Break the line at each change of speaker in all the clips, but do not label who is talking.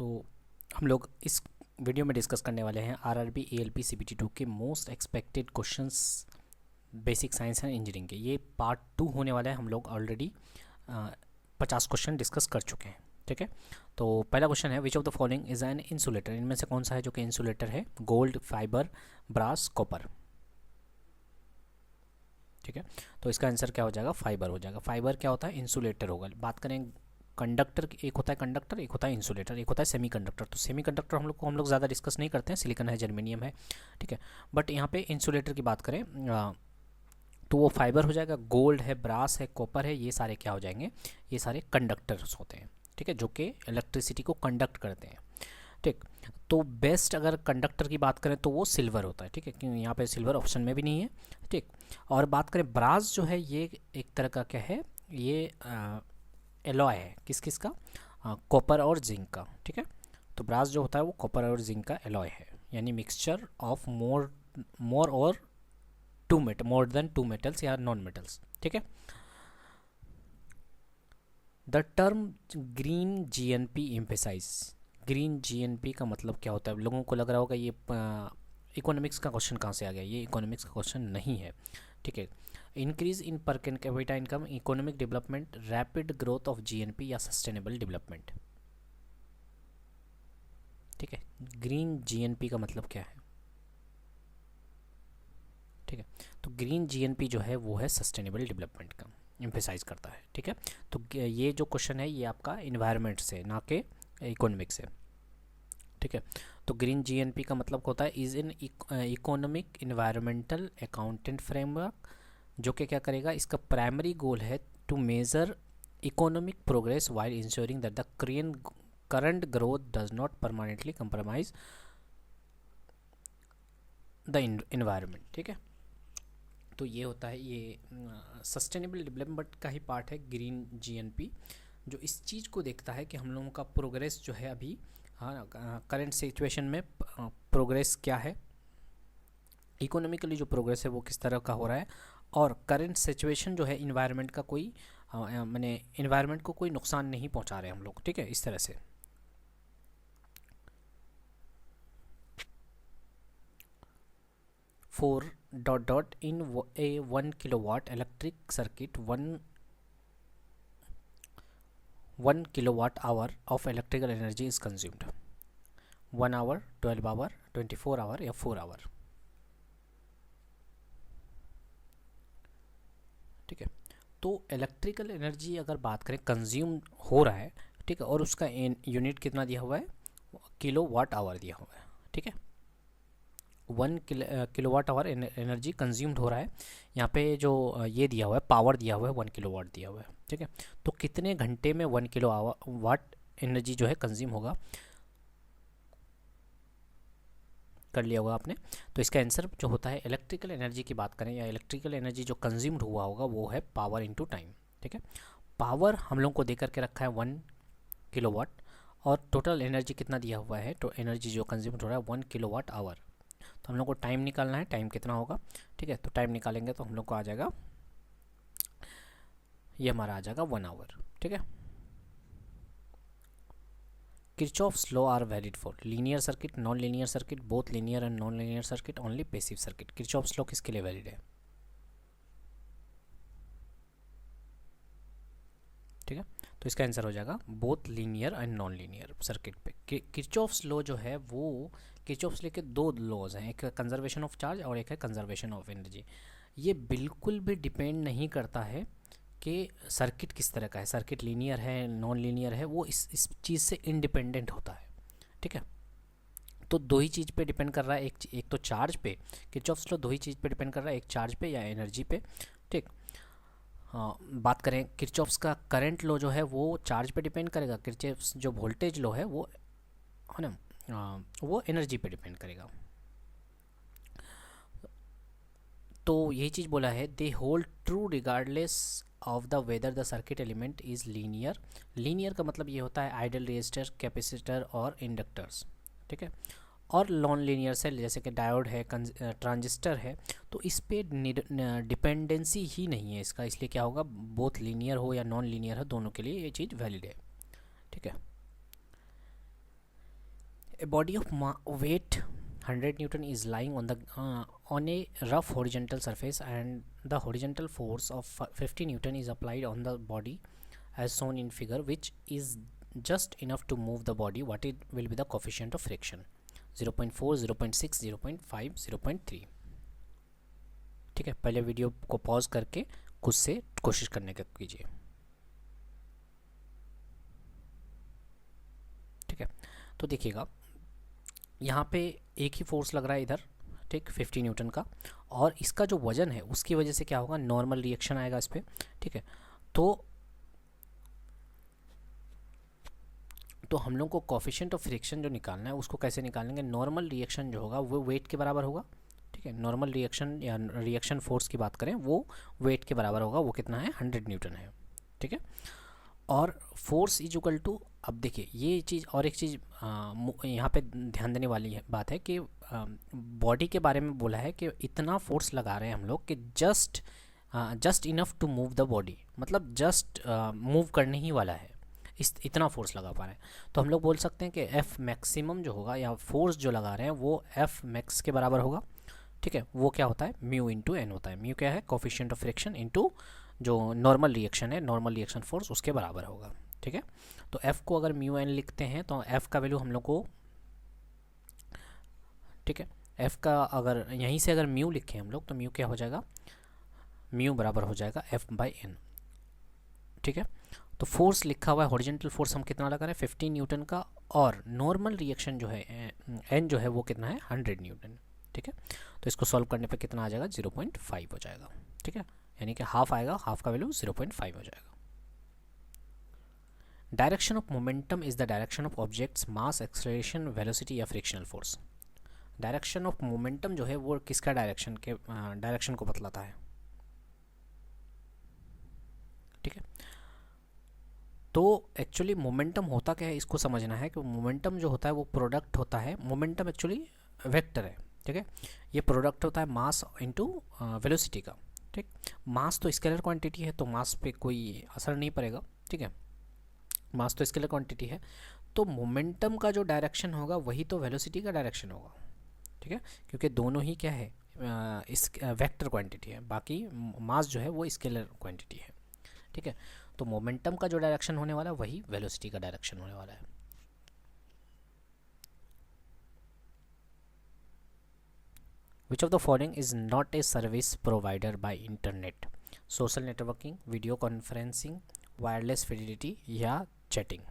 तो हम लोग इस वीडियो में डिस्कस करने वाले हैं आरआरबी एएलपी सीबीटी 2 के most expected questions basic science and engineering के। ये पार्ट 2 होने वाला है। हम लोग ऑलरेडी 50 क्वेश्चन डिस्कस कर चुके हैं। ठीक है, तो पहला क्वेश्चन है which of the following is an insulator. इनमें से कौन सा है जो कि इंसुलेटर है? Gold, fibre, brass, copper. ठीक है, तो इसका आंसर क्या हो जाएगा? फाइबर हो जाएगा। फाइबर क्या होता है? इंसुलेटर होगा। बात करें कंडक्टर, एक होता है कंडक्टर, एक होता है इंसुलेटर, एक होता है सेमीकंडक्टर। तो सेमीकंडक्टर हम लोग ज़्यादा डिस्कस नहीं करते हैं, सिलिकॉन है, जर्मेनियम है। ठीक है, बट यहाँ पे इंसुलेटर की बात करें तो वो फाइबर हो जाएगा। गोल्ड है, ब्रास है, कॉपर है, ये सारे क्या हो जाएंगे? ये सारे कंडक्टर्स होते हैं। ठीक है, जो कि इलेक्ट्रिसिटी को कंडक्ट करते हैं। ठीक, तो बेस्ट अगर कंडक्टर की बात करें तो वो सिल्वर होता है। ठीक है, क्योंकि यहाँ पे सिल्वर ऑप्शन में भी नहीं है। ठीक, और बात करें ब्रास जो है ये एक तरह का क्या है? ये एलॉय है। किस किस का? कॉपर और जिंक का। ठीक है, तो ब्रास जो होता है वो कॉपर और जिंक का एलॉय है, यानी मिक्सचर ऑफ मोर और मोर देन टू मेटल्स या नॉन मेटल्स। ठीक है, the term green GNP emphasise. Green GNP का मतलब क्या होता है? लोगों को लग रहा होगा ये इकोनॉमिक्स का क्वेश्चन कहाँ से आ गया। ये इकोनॉमिक्स का क्वेश्चन नहीं है। ठीक है, increase in per capita income, economic development, rapid growth of GNP या सस्टेनेबल डेवलपमेंट। ठीक है, ग्रीन जीएनपी का मतलब क्या है? ठीक है, तो ग्रीन जीएनपी जो है वो है सस्टेनेबल डेवलपमेंट का एम्फेसाइज करता है। ठीक है, तो ये जो क्वेश्चन है ये आपका इन्वायरमेंट से, ना कि इकोनॉमिक से। ठीक है, तो ग्रीन जीएनपी का मतलब होता है is in economic environmental accountant framework, जो कि क्या करेगा? इसका प्राइमरी गोल है to measure economic progress while ensuring that the current growth does not permanently compromise the environment. ठीक है, तो ये होता है, ये सस्टेनेबल डेवलपमेंट का ही पार्ट है ग्रीन जीएनपी, जो इस चीज़ को देखता है कि हम लोगों का प्रोग्रेस जो है अभी, हाँ, करंट सिचुएशन में प्रोग्रेस क्या है, इकोनॉमिकली जो प्रोग्रेस है वो किस तरह का हो रहा है, और करंट सिचुएशन जो है इन्वायरमेंट का कोई माने इन्वायरमेंट को कोई नुकसान नहीं पहुंचा रहे हम लोग। ठीक है, इस तरह से। Four dot dot in A 1 kilowatt electric circuit 1 kilowatt hour of electrical energy is consumed. 1 hour, 12 hour, 24 hour या 4 hour। ठीक है, तो इलेक्ट्रिकल एनर्जी अगर बात करें कंज्यूम हो रहा है, ठीक है, और उसका यूनिट कितना दिया हुआ है? किलो वाट आवर दिया हुआ है। ठीक है, 1 किलोवाट आवर एनर्जी कंज्यूम्ड हो रहा है। यहाँ पे जो ये दिया हुआ है, पावर दिया हुआ है 1 किलोवाट दिया हुआ है। ठीक है, तो कितने घंटे में 1 किलो वाट एनर्जी जो है कंज्यूम होगा, कर लिया होगा आपने। तो इसका आंसर जो होता है, इलेक्ट्रिकल एनर्जी की बात करें या इलेक्ट्रिकल एनर्जी जो कंज्यूम्ड हुआ होगा वो है पावर इनटू टाइम। ठीक है, पावर हम लोग को दे करके रखा है 1 किलोवाट, और टोटल एनर्जी कितना दिया हुआ है? तो एनर्जी जो कंज्यूम्ड हो रहा है 1 किलोवाट आवर। तो हम लोग को टाइम निकालना है, टाइम कितना होगा। ठीक है, तो टाइम निकालेंगे तो हम लोग को आ जाएगा, ये हमारा आ जाएगा 1 आवर। ठीक है, Kirchhoff's law are valid for linear circuit, non linear circuit, both linear and non linear circuit, only passive circuit. Kirchhoff's law किसके लिए वैलिड है? ठीक है, तो इसका आंसर हो जाएगा both linear and non linear circuit पे। किरचॉफ्स लॉ जो है वो, किरचॉफ्स लॉ के दो लॉज हैं, एक है कंजर्वेशन ऑफ चार्ज और एक है कंजर्वेशन ऑफ एनर्जी। ये बिल्कुल भी डिपेंड नहीं करता है कि सर्किट किस तरह का है, सर्किट लीनियर है, नॉन लीनियर है, वो इस चीज़ से इंडिपेंडेंट होता है। ठीक है, तो दो ही चीज़ पे डिपेंड कर रहा है, एक तो चार्ज पे, किरचॉफ्स लॉ दो ही चीज़ पे डिपेंड कर रहा है, एक चार्ज पे या एनर्जी पे। ठीक, बात करें किरचॉफ्स का करंट लॉ जो है वो चार्ज पे डिपेंड करेगा, किरचॉफ्स जो वोल्टेज लॉ है वो है ना, वो एनर्जी पे डिपेंड करेगा। तो यही चीज़ बोला है, they hold true regardless of the whether the circuit element is linear. Linear का मतलब ये होता है आइडल रेजिस्टर, कैपेसिटर और इंडक्टर्स। ठीक है, और नॉन लीनियर से जैसे कि डायोड है, ट्रांजिस्टर है, तो इस पे डिपेंडेंसी ही नहीं है इसका, इसलिए क्या होगा, बोथ लीनियर हो या नॉन लीनियर हो, दोनों के लिए ये चीज़ वैलिड है। ठीक है, A body of weight 100 Newton is lying on a rough horizontal surface, and the horizontal force of 50 Newton is applied on the body as shown in figure, which is just enough to move the body. What it will be the coefficient of friction? 0.4, 0.6, 0.5, 0.3. ठीक है, पहले video को pause करके खुद से कोशिश करने का कीजिए। ठीक है, तो देखिएगा यहाँ पे एक ही फोर्स लग रहा है इधर, ठीक, 50 न्यूटन का, और इसका जो वजन है उसकी वजह से क्या होगा, नॉर्मल रिएक्शन आएगा इस पर। ठीक है, तो हम लोग को कोफिशिएंट ऑफ फ्रिक्शन जो निकालना है उसको कैसे निकालेंगे? नॉर्मल रिएक्शन जो होगा वो वेट के बराबर होगा। ठीक है, नॉर्मल रिएक्शन या रिएक्शन फोर्स की बात करें वो वेट के बराबर होगा। वो कितना है? 100 न्यूटन है। ठीक है, और फोर्स इज इक्वल टू, अब देखिए ये चीज़ और एक चीज़ यहाँ पे ध्यान देने वाली है बात है कि बॉडी के बारे में बोला है कि इतना फोर्स लगा रहे हैं हम लोग कि just enough to move the body, मतलब जस्ट मूव करने ही वाला है, इतना फोर्स लगा पा रहे हैं। तो हम लोग बोल सकते हैं कि एफ मैक्सिमम जो होगा या फोर्स जो लगा रहे हैं वो एफ मैक्स के बराबर होगा। ठीक है, वो क्या होता है? म्यू इंटू एन होता है। म्यू क्या है? कोफिशिएंट ऑफ फ्रिक्शन इंटू जो नॉर्मल रिएक्शन है, नॉर्मल रिएक्शन फोर्स, उसके बराबर होगा। ठीक है, तो एफ को अगर म्यू एन लिखते हैं तो एफ का वैल्यू हम लोग को, ठीक है, एफ का अगर यहीं से अगर म्यू लिखें हम लोग तो म्यू क्या हो जाएगा? म्यू बराबर हो जाएगा एफ बाई एन। ठीक है, तो फोर्स लिखा हुआ है हॉरिजॉन्टल फोर्स हम कितना लगा रहे हैं? 50 न्यूटन का, और नॉर्मल रिएक्शन जो है एन जो है वो कितना है? 100 न्यूटन। ठीक है, तो इसको सॉल्व करने पे कितना आ जाएगा? 0.5 हो जाएगा। ठीक है, यानी कि हाफ आएगा, हाफ का वैल्यू 0.5 हो जाएगा। Direction of momentum is the direction of objects mass, acceleration, velocity या frictional force. Direction of momentum जो है वो किसका डायरेक्शन को बतलाता है? ठीक है, तो एक्चुअली मोमेंटम होता क्या है इसको समझना है कि मोमेंटम जो होता है वो प्रोडक्ट होता है। मोमेंटम एक्चुअली वेक्टर है। ठीक है, ये प्रोडक्ट होता है मास इनटू वेलोसिटी का। ठीक, मास तो स्केलर क्वांटिटी है तो मास पे कोई असर नहीं पड़ेगा। ठीक है, मास तो स्केलर क्वांटिटी है, तो मोमेंटम का जो डायरेक्शन होगा वही तो वेलोसिटी का डायरेक्शन होगा। ठीक है, क्योंकि दोनों ही क्या है? इस वेक्टर क्वांटिटी है, बाकी मास जो है वो स्केलर क्वांटिटी है। ठीक है, तो मोमेंटम का जो डायरेक्शन होने वाला है वही वेलोसिटी का डायरेक्शन होने वाला है। Which of the following is not a service provider by internet? Social networking, video conferencing, wireless Fidelity या चैटिंग।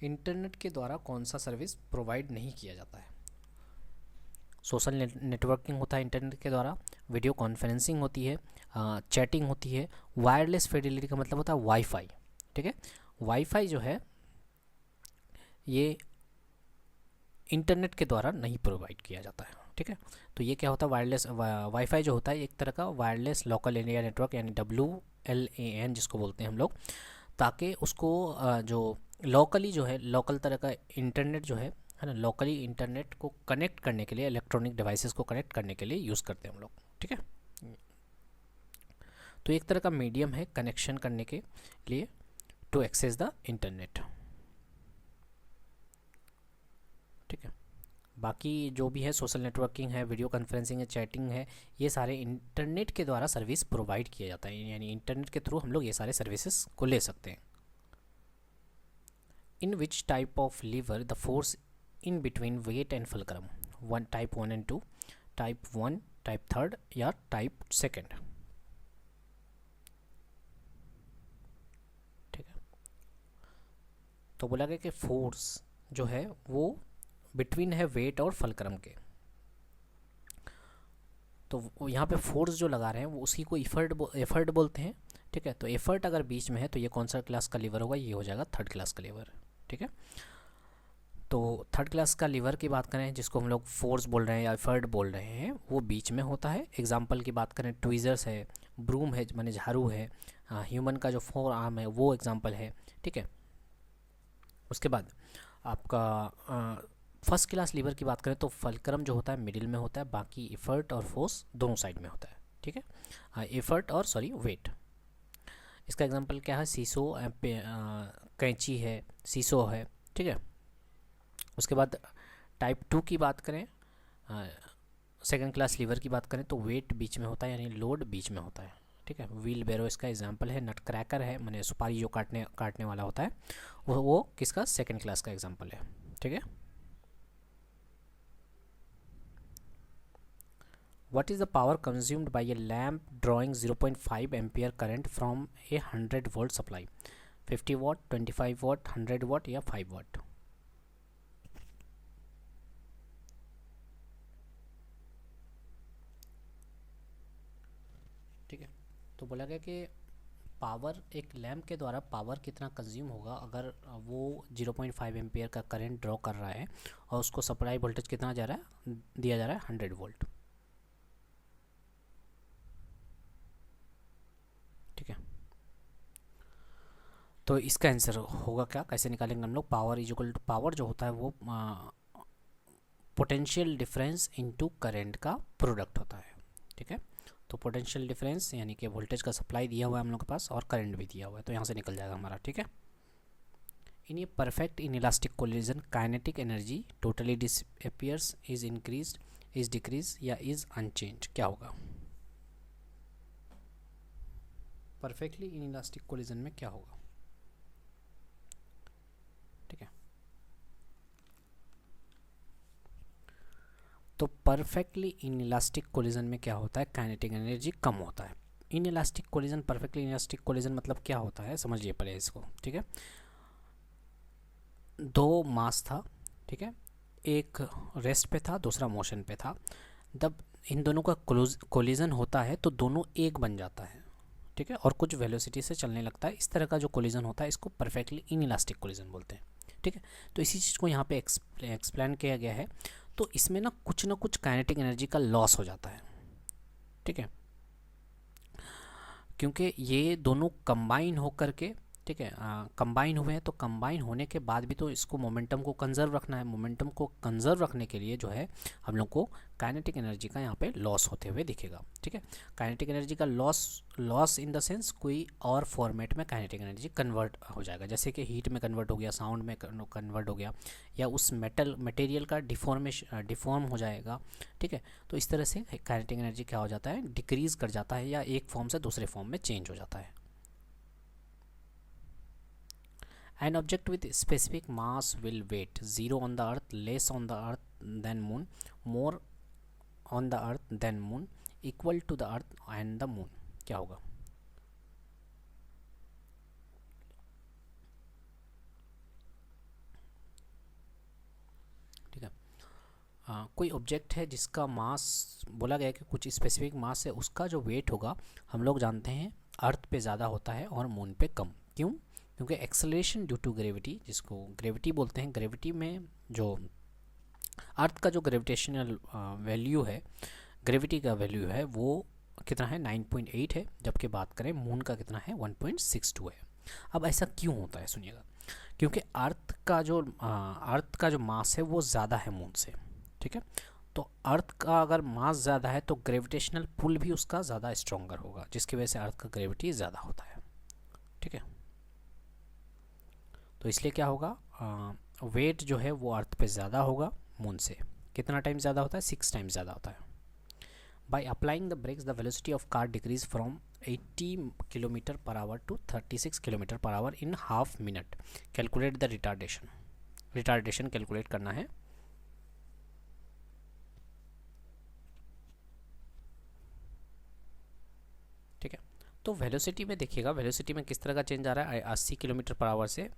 इंटरनेट के द्वारा कौन सा सर्विस प्रोवाइड नहीं किया जाता है? सोशल नेटवर्किंग होता है इंटरनेट के द्वारा, वीडियो कॉन्फ्रेंसिंग होती है, चैटिंग होती है, वायरलेस फिडेलिटी का मतलब होता है वाईफाई। ठीक है, वाईफाई जो है ये इंटरनेट के द्वारा नहीं प्रोवाइड किया जाता है। ठीक है, तो ये क्या होता है? वायरलेस वाईफाई जो होता है एक तरह का वायरलेस लोकल एरिया नेटवर्क, यानी WLAN जिसको बोलते हैं हम लोग, ताकि उसको जो लोकली जो है, लोकल तरह का इंटरनेट जो है ना, लोकली इंटरनेट को कनेक्ट करने के लिए, इलेक्ट्रॉनिक डिवाइसेस को कनेक्ट करने के लिए यूज़ करते हैं हम लोग। ठीक है, तो एक तरह का मीडियम है कनेक्शन करने के लिए टू एक्सेस द इंटरनेट। ठीक है, बाकी जो भी है सोशल नेटवर्किंग है, वीडियो कॉन्फ्रेंसिंग है, चैटिंग है, ये सारे इंटरनेट के द्वारा सर्विस प्रोवाइड किया जाता है, यानी इंटरनेट के थ्रू हम लोग ये सारे सर्विसेज को ले सकते हैं। In which type of lever the force in between weight and fulcrum? Type 1 and 2, type 1, type 3 या टाइप 2? ठीक है, तो बोला गया कि फोर्स जो है वो बिटवीन है वेट और फुलक्रम के, तो यहाँ पे फोर्स जो लगा रहे हैं वो उसी को एफर्ट बोलते हैं। ठीक है, तो एफर्ट अगर बीच में है तो ये कौन सा क्लास का लीवर होगा? ये हो जाएगा 3rd क्लास का लीवर। ठीक है, तो 3rd क्लास का लीवर की बात करें, जिसको हम लोग फोर्स बोल रहे हैं या एफर्ट बोल रहे हैं, वो बीच में होता है। एग्जाम्पल की बात करें, ट्वीज़र्स है, ब्रूम है माने झाड़ू है, ह्यूमन का जो 4 आर्म है वो एग्जाम्पल है। ठीक है, उसके बाद आपका फर्स्ट क्लास लीवर की बात करें तो फुलक्रम जो होता है मिडिल में होता है, बाकी एफर्ट और फोर्स दोनों साइड में होता है। ठीक है, एफर्ट और वेट। इसका एग्जांपल क्या है? सीसो कैंची है, सीसो है, ठीक है। उसके बाद टाइप 2 की बात करें, सेकंड क्लास लीवर की बात करें तो वेट बीच में होता है, यानी लोड बीच में होता है, ठीक है। व्हील बैरो इसका एग्जाम्पल है। नट क्रैकर है, मैंने सुपारी जो काटने वाला होता है, वो किसका, सेकंड क्लास का एग्जाम्पल है, ठीक है। What is the power consumed by a lamp drawing 0.5 ampere current from a 100 volt supply? 50 watt, 25 watt, 100 watt या 5 watt? ठीक है, तो बोला गया कि पावर, एक लैम्प के द्वारा पावर कितना कंज्यूम होगा अगर वो 0.5 एम्पियर का करंट ड्रॉ कर रहा है और उसको सप्लाई वोल्टेज कितना जा रहा है, दिया जा रहा है 100 वोल्ट, ठीक है। तो इसका आंसर होगा क्या, कैसे निकालेंगे हम लोग, power is equal to, power जो होता है वो पोटेंशियल डिफरेंस इनटू करंट का प्रोडक्ट होता है, ठीक है। तो पोटेंशियल डिफरेंस यानी कि वोल्टेज का सप्लाई दिया हुआ है हम लोग के पास और करंट भी दिया हुआ है, तो यहाँ से निकल जाएगा हमारा, ठीक है। इन ये perfect in elastic collision kinetic energy totally disappears, is increase, is decrease या इज अनचेंज, क्या होगा। परफेक्टली इन इलास्टिक कोलिजन में क्या होगा, ठीक है। तो परफेक्टली इन इलास्टिक कोलिजन में क्या होता है, काइनेटिक एनर्जी कम होता है। In elastic collision, perfectly in elastic collision मतलब क्या होता है, समझिए पहले इसको, ठीक है। दो मास था, ठीक है, एक रेस्ट पे था, दूसरा मोशन पे था। जब इन दोनों का कोलिजन होता है तो दोनों एक बन जाता है, ठीक है, और कुछ वेलोसिटी से चलने लगता है। इस तरह का जो कोलिजन होता है इसको परफेक्टली इन इलास्टिक कोलिजन बोलते हैं, ठीक है। तो इसी चीज़ को यहाँ पे एक्सप्लेन किया गया है। तो इसमें ना कुछ काइनेटिक एनर्जी का लॉस हो जाता है, ठीक है, क्योंकि ये दोनों कंबाइन होकर के, ठीक है, कंबाइन हुए हैं। तो कंबाइन होने के बाद भी तो इसको मोमेंटम को कंजर्व रखना है। मोमेंटम को कंजर्व रखने के लिए जो है हम लोग को काइनेटिक एनर्जी का यहाँ पे लॉस होते हुए दिखेगा, ठीक है। काइनेटिक एनर्जी का लॉस इन द सेंस कोई और फॉर्मेट में काइनेटिक एनर्जी कन्वर्ट हो जाएगा, जैसे कि हीट में कन्वर्ट हो गया, साउंड में कन्वर्ट हो गया, या उस मटेरियल का डिफॉर्म हो जाएगा, ठीक है। तो इस तरह से काइनेटिक एनर्जी क्या हो जाता है, डिक्रीज कर जाता है या एक फॉर्म से दूसरे फॉर्म में चेंज हो जाता है। An object with specific mass will weight 0 on the earth, less on the earth than moon, more on the earth than moon, equal to the earth and the moon, क्या होगा। ठीक है, कोई object है जिसका मास बोला गया कि कुछ स्पेसिफिक मास है, उसका जो वेट होगा हम लोग जानते हैं अर्थ पे ज़्यादा होता है और मून पे कम। क्यों, क्योंकि एक्सेलरेशन ड्यू टू ग्रेविटी, जिसको ग्रेविटी बोलते हैं, ग्रेविटी में जो अर्थ का जो ग्रेविटेशनल वैल्यू है, ग्रेविटी का वैल्यू है वो कितना है, 9.8 है, जबकि बात करें मून का कितना है, 1.62 है। अब ऐसा क्यों होता है, सुनिएगा, क्योंकि अर्थ का जो मास है वो ज़्यादा है मून से, ठीक है। तो अर्थ का अगर मास ज़्यादा है तो ग्रेविटेशनल पुल भी उसका ज़्यादा स्ट्रॉन्गर होगा, जिसकी वजह से अर्थ का ग्रेविटी ज़्यादा होता है, ठीक है। तो इसलिए क्या होगा, वेट जो है वो अर्थ पे ज़्यादा होगा मून से। कितना टाइम ज़्यादा होता है, 6 टाइम्स ज़्यादा होता है। By applying the brakes the velocity of car decrease from 80 kilometre per hour to 36 kilometre per hour in half minute, calculate the retardation calculate करना है। ठीक है, तो वेलोसिटी में देखिएगा, वेलोसिटी में किस तरह का चेंज आ रहा है, 80 किलोमीटर पर आवर से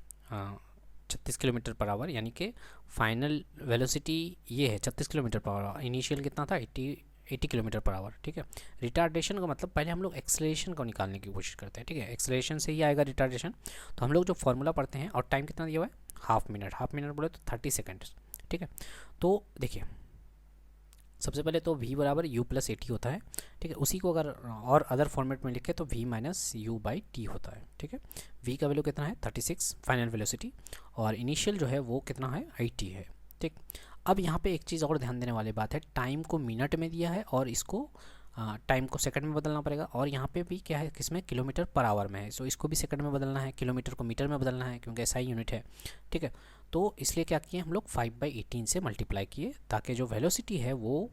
36 किलोमीटर पर आवर, यानी कि फाइनल वेलोसिटी ये है 36 किलोमीटर पर आवर, इनिशियल कितना था, 80 किलोमीटर पर आवर, ठीक है। रिटार्डेशन का मतलब पहले हम लोग एक्सेलरेशन को निकालने की कोशिश करते हैं, ठीक है, एक्सेलरेशन से ही आएगा रिटार्डेशन। तो हम लोग जो फॉर्मूला पढ़ते हैं, और टाइम कितना दिया हुआ है, हाफ मिनट बोले तो 30 सेकेंड, ठीक है। तो देखिए, सबसे पहले तो v बराबर u प्लस ए टी होता है, ठीक है। उसी को अगर और अदर फॉर्मेट में लिखे तो v minus you by T होता है, ठीक है। v का वैल्यू कितना है, 36 फाइनल वेलोसिटी, और इनिशियल जो है वो कितना है, 80 है, ठीक। अब यहाँ पे एक चीज़ और ध्यान देने वाली बात है, टाइम को मिनट में दिया है और इसको टाइम को सेकंड में बदलना पड़ेगा, और यहाँ पे भी क्या है, किसमें, किलोमीटर पर आवर में है, सो इसको भी सेकंड में बदलना है, किलोमीटर को मीटर में बदलना है क्योंकि SI यूनिट है, ठीक है। तो इसलिए क्या किए हम लोग 5/18 से मल्टीप्लाई किए ताकि जो वेलोसिटी है वो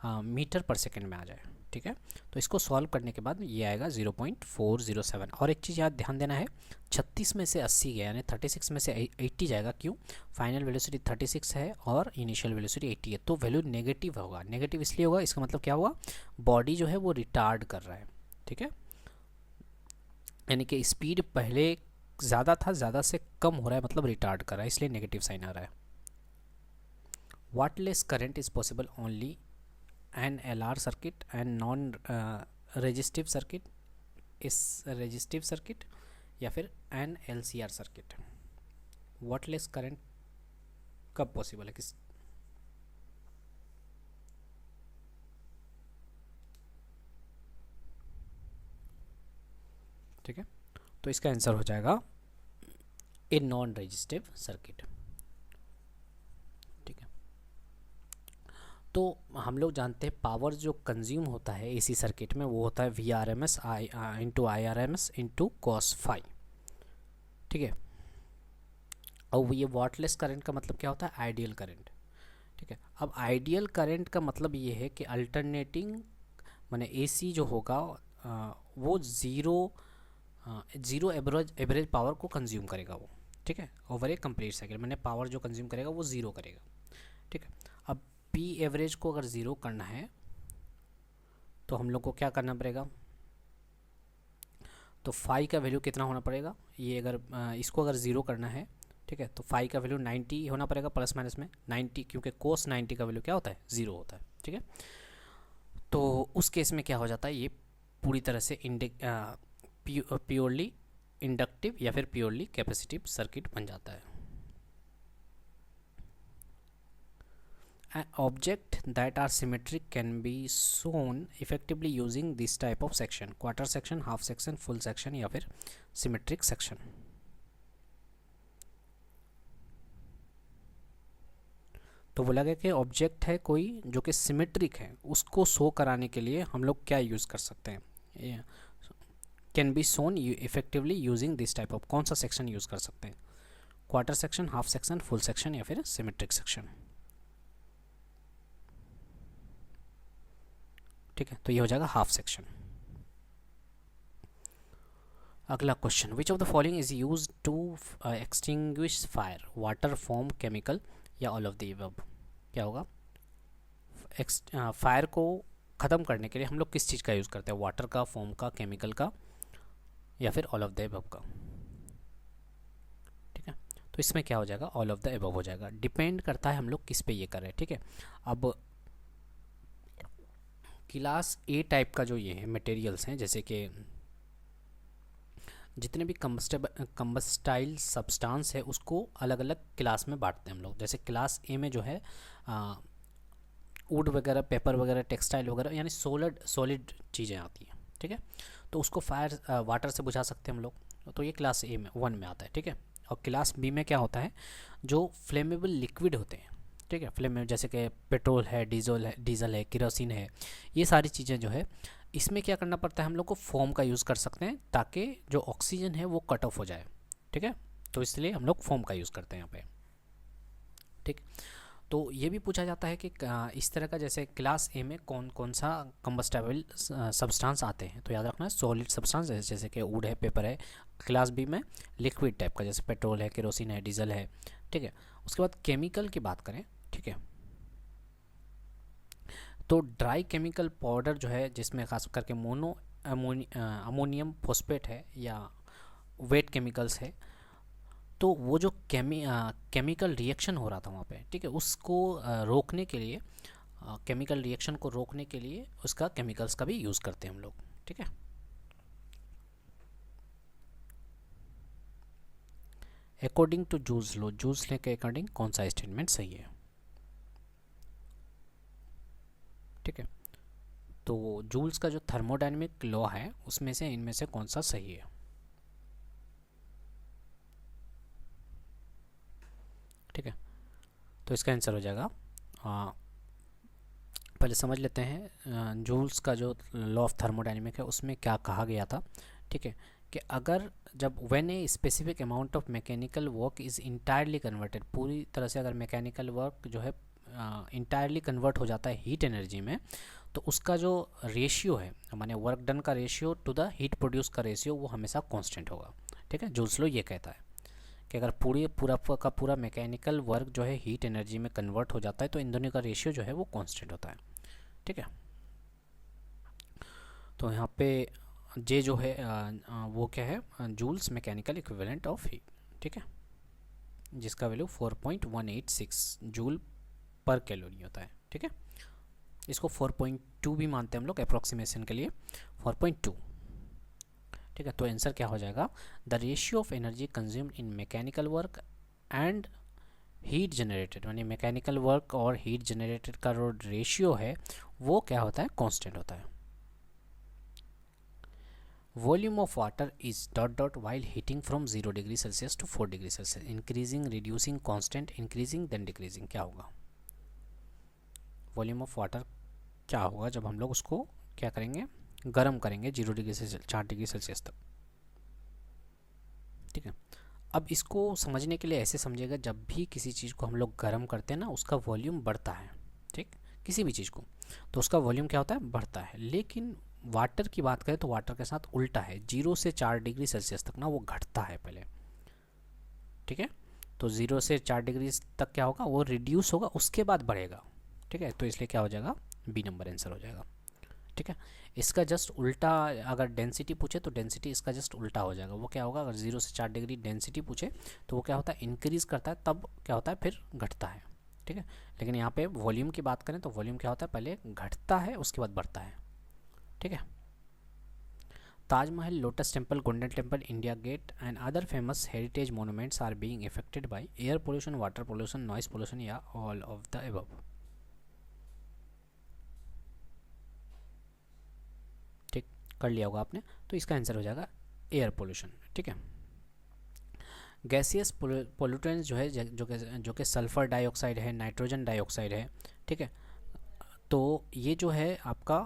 मीटर पर सेकेंड में आ जाए, ठीक है। तो इसको सॉल्व करने के बाद ये आएगा 0.407। और एक चीज़ याद ध्यान देना है, 36 में से 80 गया यानी 36 में से 80 जाएगा, क्यों, फाइनल वेलोसिटी 36 है और इनिशियल वेलोसिटी 80 है, तो वैल्यू नेगेटिव होगा। नेगेटिव इसलिए होगा, इसका मतलब क्या हुआ, बॉडी जो है वो रिटार्ड कर रहा है, ठीक है, यानी कि स्पीड पहले ज़्यादा था, ज़्यादा से कम हो रहा है, मतलब रिटार्ड कर रहा है, इसलिए नेगेटिव साइन आ रहा है। Wattless current is possible only an LR circuit and non resistive circuit, इस रेजिस्टिव सर्किट, या फिर an LCR circuit. Wattless current कब पॉसिबल है, किस, ठीक है, तो इसका आंसर हो जाएगा ए नॉन रेजिस्टिव सर्किट, ठीक है। तो हम लोग जानते हैं पावर जो कंज्यूम होता है AC सर्किट में वो होता है VRMS into IRMS into cos phi, ठीक है। और ये वाटलेस करंट का मतलब क्या होता है, आइडियल करंट, ठीक है। अब आइडियल करंट का मतलब ये है कि अल्टरनेटिंग माने AC जो होगा वो ज़ीरो एवरेज पावर को कंज्यूम करेगा वो, ठीक है, ओवर ए कंप्लीट साइकिल, मैंने पावर जो कंज्यूम करेगा वो ज़ीरो करेगा, ठीक है। अब P एवरेज को अगर ज़ीरो करना है तो हम लोग को क्या करना पड़ेगा, तो फाई का वैल्यू कितना होना पड़ेगा, ये अगर इसको अगर ज़ीरो करना है, ठीक है, तो फाई का वैल्यू 90 होना पड़ेगा, प्लस माइनस में 90, क्योंकि कोस 90 का वैल्यू क्या होता है, ज़ीरो होता है, ठीक है। तो उस केस में क्या हो जाता है, ये पूरी तरह से प्योरली इंडक्टिव या फिर प्योरली कैपेसिटिव सर्किट बन जाता है। Object that are symmetric can be shown effectively using this type of section, quarter section, half section, full section या फिर symmetric section। तो बोला गया कि ऑब्जेक्ट है कोई जो कि सिमेट्रिक है, उसको शो कराने के लिए हम लोग क्या यूज़ कर सकते हैं, can be shown effectively using this type of, कौन सा सेक्शन यूज़ कर सकते हैं, quarter section, half section, full section या फिर सिमेट्रिक सेक्शन, ठीक है। तो ये हो जाएगा हाफ सेक्शन। अगला question, which of the following is use to extinguish fire, water, foam, chemical या ऑल ऑफ द अबव। क्या होगा, फायर को ख़त्म करने के लिए हम लोग किस चीज़ का यूज़ करते हैं, वाटर का, फोम का, केमिकल का या फिर ऑल ऑफ द अबव का, ठीक है। तो इसमें क्या हो जाएगा, ऑल ऑफ द अबव हो जाएगा, डिपेंड करता है हम लोग किस पे ये कर रहे हैं, ठीक है। अब क्लास A टाइप का जो ये है मटेरियल्स हैं, जैसे कि जितने भी कम्बस्टाइल सब्सटेंस है उसको अलग अलग क्लास में बांटते हैं हम लोग। जैसे क्लास A में जो है वुड वगैरह, पेपर वगैरह, टेक्सटाइल वगैरह, यानी सॉलिड चीज़ें आती हैं, ठीक है। तो उसको फायर वाटर से बुझा सकते हैं हम लोग, तो ये क्लास A में 1 में आता है, ठीक है। और क्लास B में क्या होता है, जो फ्लेमेबल लिक्विड होते हैं, ठीक है, फ्लेम, जैसे कि पेट्रोल है, डीजल है, केरोसिन है, ये सारी चीज़ें जो है, इसमें क्या करना पड़ता है हम लोग को, फोम का यूज़ कर सकते हैं ताकि जो ऑक्सीजन है वो कट ऑफ हो जाए, ठीक है। तो इसलिए हम लोग फोम का यूज़ करते हैं यहाँ पे, ठीक। तो ये भी पूछा जाता है कि इस तरह का, जैसे क्लास A में कौन कौन सा कंबस्टेबल सब्सटेंस आते हैं, तो याद रखना है सॉलिड सब्सटेंस जैसे कि वुड है, पेपर है। क्लास B में लिक्विड टाइप का, जैसे पेट्रोल है, केरोसिन है, डीजल है, ठीक है। उसके बाद केमिकल की बात करें, ठीक है, तो ड्राई केमिकल पाउडर जो है, जिसमें खास करके अमोनियम फॉस्फेट है या वेट केमिकल्स है, तो वो जो केमिकल रिएक्शन हो रहा था वहाँ पे, ठीक है, उसको रोकने के लिए, केमिकल रिएक्शन को रोकने के लिए उसका केमिकल्स का भी यूज़ करते हैं हम लोग, ठीक है। According to Joule's law, Joule's law के अकॉर्डिंग कौन सा स्टेटमेंट सही है, ठीक है। तो जूल्स का जो थर्मोडायनेमिक लॉ है उसमें से इनमें से कौन सा सही है, ठीक है। तो इसका आंसर हो जाएगा पहले समझ लेते हैं जूल्स का जो लॉ ऑफ थर्मोडायनेमिक है उसमें क्या कहा गया था। ठीक है, कि अगर जब when a specific amount of mechanical work is entirely converted, पूरी तरह से अगर मैकेनिकल वर्क जो है इंटायरली कन्वर्ट हो जाता है हीट एनर्जी में, तो उसका जो रेशियो है, माने वर्क डन का ratio two the heat produce का रेशियो, वो हमेशा कांस्टेंट होगा। ठीक है, जूल्स लॉ ये कहता है कि अगर पूरा का पूरा मैकेनिकल वर्क जो है हीट एनर्जी में कन्वर्ट हो जाता है तो इन दोनों का रेशियो जो है वो कांस्टेंट होता है। ठीक है, तो यहाँ पे जे जो है वो क्या है, Joule's mechanical equivalent of heat. ठीक है, जिसका वैल्यू 4.186 जूल पर कैलोरी होता है। ठीक है, इसको 4.2 भी मानते हैं हम लोग अप्रोक्सीमेशन के लिए, 4.2। ठीक है, तो आंसर क्या हो जाएगा, the ratio of energy consumed in mechanical work and heat generated, यानी मैकेनिकल वर्क और हीट जनरेटेड का जो रेशियो है वो क्या होता है, कांस्टेंट होता है। Volume of water is dot dot while heating from 0 degree Celsius to 4 degree Celsius, increasing reducing constant increasing then decreasing, क्या होगा वॉल्यूम ऑफ वाटर, क्या होगा जब हम लोग उसको क्या करेंगे, गर्म करेंगे 0 डिग्री से 4 डिग्री सेल्सियस तक। ठीक है, अब इसको समझने के लिए ऐसे समझिएगा, जब भी किसी चीज़ को हम लोग गर्म करते हैं ना उसका वॉल्यूम बढ़ता है। ठीक, किसी भी चीज़ को तो उसका वॉल्यूम क्या होता है, बढ़ता है। लेकिन वाटर की बात करें तो वाटर के साथ उल्टा है, 0 से 4 डिग्री सेल्सियस तक ना वो घटता है पहले। ठीक है, तो 0 से 4 डिग्री तक क्या होगा, वो रिड्यूस होगा उसके बाद बढ़ेगा। ठीक है, तो इसलिए क्या हो जाएगा, बी नंबर आंसर हो जाएगा। ठीक है, इसका जस्ट उल्टा अगर डेंसिटी पूछे तो डेंसिटी इसका जस्ट उल्टा हो जाएगा। वो क्या होगा, अगर 0 से 4 डिग्री डेंसिटी पूछे तो वो क्या होता है, इंक्रीज करता है, तब क्या होता है, फिर घटता है। ठीक है, लेकिन यहाँ पे वॉल्यूम की बात करें तो वॉल्यूम क्या होता है, पहले घटता है उसके बाद बढ़ता है। ठीक है, Taj Mahal, Lotus Temple, Golden Temple, India Gate and other famous heritage monuments are being affected by air pollution, water pollution, noise pollution या ऑल ऑफ द अबव। ठीक, कर लिया होगा आपने, तो इसका आंसर हो जाएगा एयर पोल्यूशन। ठीक है, गैसियस पोल्यूटेंट्स जो है जो कि सल्फर डाइऑक्साइड है, नाइट्रोजन डाइऑक्साइड है। ठीक है, तो ये जो है आपका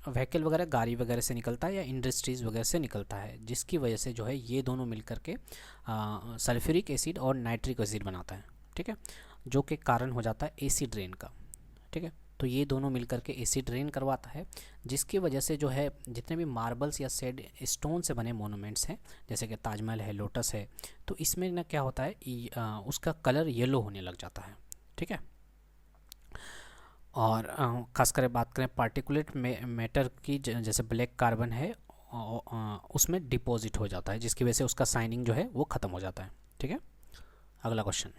व्हीकल वगैरह, गाड़ी वगैरह से निकलता है या इंडस्ट्रीज़ वगैरह से निकलता है, जिसकी वजह से जो है ये दोनों मिलकर के सल्फ्यूरिक एसिड और नाइट्रिक एसिड बनाता है। ठीक है, जो कि कारण हो जाता है एसिड रेन का। ठीक है, तो ये दोनों मिलकर के एसिड रेन करवाता है, जिसकी वजह से जो है जितने भी मार्बल्स या सेड स्टोन से बने मोनूमेंट्स हैं, जैसे कि ताजमहल है, लोटस है, तो इसमें ना क्या होता है, उसका कलर येलो होने लग जाता है। ठीक है, और खासकर बात करें पार्टिकुलेट मैटर की, जैसे ब्लैक कार्बन है उसमें डिपॉजिट हो जाता है, जिसकी वजह से उसका साइनिंग जो है वो ख़त्म हो जाता है। ठीक है, अगला question,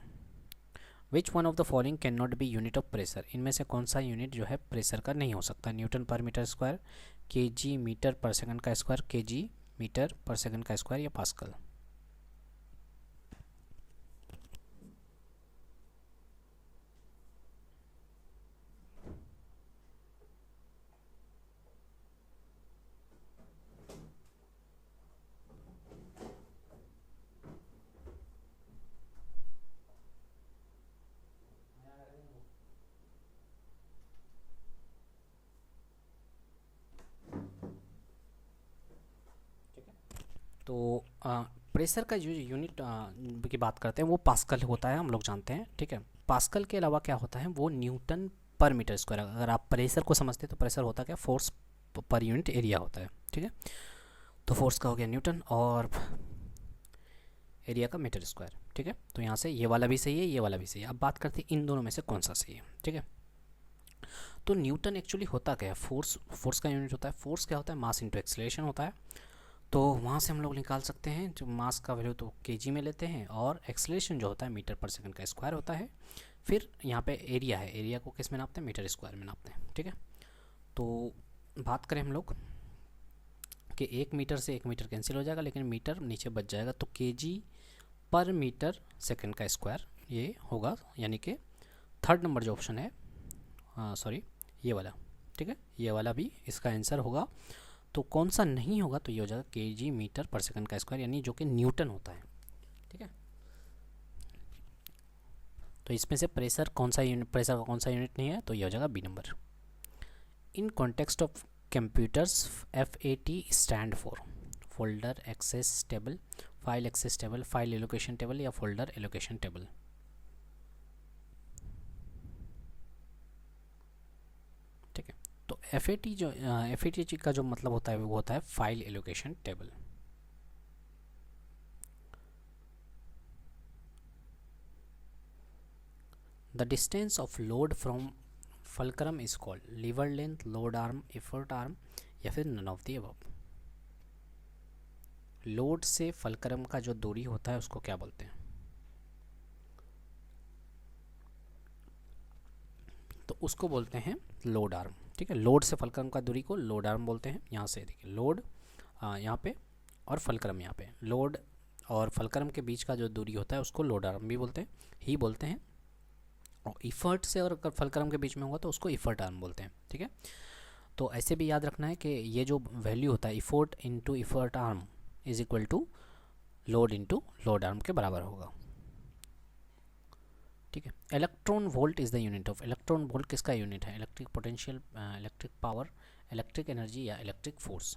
which one of the following can not be unit of pressure, इनमें से कौन सा यूनिट जो है प्रेशर का नहीं हो सकता, न्यूटन पर मीटर स्क्वायर, के जी मीटर पर सेकंड का स्क्वायर, के जी मीटर पर सेकंड का स्क्वायर या पास्कल। तो प्रेशर का जो यूनिट की बात करते हैं वो पास्कल होता है, हम लोग जानते हैं। ठीक है, पास्कल के अलावा क्या होता है, वो न्यूटन पर मीटर स्क्वायर। अगर आप प्रेशर को समझते हैं तो प्रेशर होता क्या, फोर्स पर यूनिट एरिया होता है। ठीक है, तो फोर्स का हो गया न्यूटन और एरिया का मीटर स्क्वायर। ठीक है, तो यहाँ से ये वाला भी सही है, ये वाला भी सही है। अब बात करते हैं इन दोनों में से कौन सा सही है। ठीक है, तो न्यूटन एक्चुअली होता क्या है, फोर्स का यूनिट होता है। फोर्स क्या होता है, मास इंटू एक्सेलरेशन होता है। तो वहाँ से हम लोग निकाल सकते हैं, जो मास का वैल्यू तो केजी में लेते हैं और एक्सेलरेशन जो होता है मीटर पर सेकंड का स्क्वायर होता है। फिर यहाँ पे एरिया है, एरिया को किस में नापते हैं, मीटर स्क्वायर में नापते हैं। ठीक है, तो बात करें हम लोग कि 1 मीटर से 1 मीटर कैंसिल हो जाएगा, लेकिन मीटर नीचे बच जाएगा, तो केजी पर मीटर सेकंड का स्क्वायर ये होगा, यानी कि थर्ड नंबर जो ऑप्शन है, सॉरी ये वाला। ठीक है, ये वाला भी इसका आंसर होगा। तो कौन सा नहीं होगा, तो ये हो जाएगा केजी मीटर पर सेकंड का स्क्वायर, यानी जो कि न्यूटन होता है। ठीक है, तो इसमें से प्रेशर कौन सा यूनिट, प्रेशर का कौन सा यूनिट नहीं है, तो ये हो जाएगा B number. In context of computers FAT stand for folder access table, file access table, file allocation table या फोल्डर एलोकेशन टेबल। ठीक है, तो FAT का जो मतलब होता है वो होता है file allocation table. The distance of load from fulcrum is called lever length, load arm, effort arm या फिर none of the above. Load से फल्क्रम का जो दूरी होता है उसको क्या बोलते हैं, तो उसको बोलते हैं लोड आर्म। ठीक है, लोड से फल्क्रम का दूरी को लोड आर्म बोलते हैं। यहाँ से देखिए लोड यहाँ पे और फल्क्रम यहाँ पे, लोड और फल्क्रम के बीच का जो दूरी होता है उसको लोड आर्म भी बोलते हैं, ही बोलते हैं। और इफर्ट से और अगर फल्क्रम के बीच में होगा तो उसको इफर्ट आर्म बोलते हैं। ठीक है, तो ऐसे भी याद रखना है कि ये जो वैल्यू होता है effort into effort arm is equal to load into load arm के बराबर होगा। ठीक है, electron volt is the unit of, electron volt किसका यूनिट है, electric potential, electric power, electric energy या इलेक्ट्रिक फोर्स।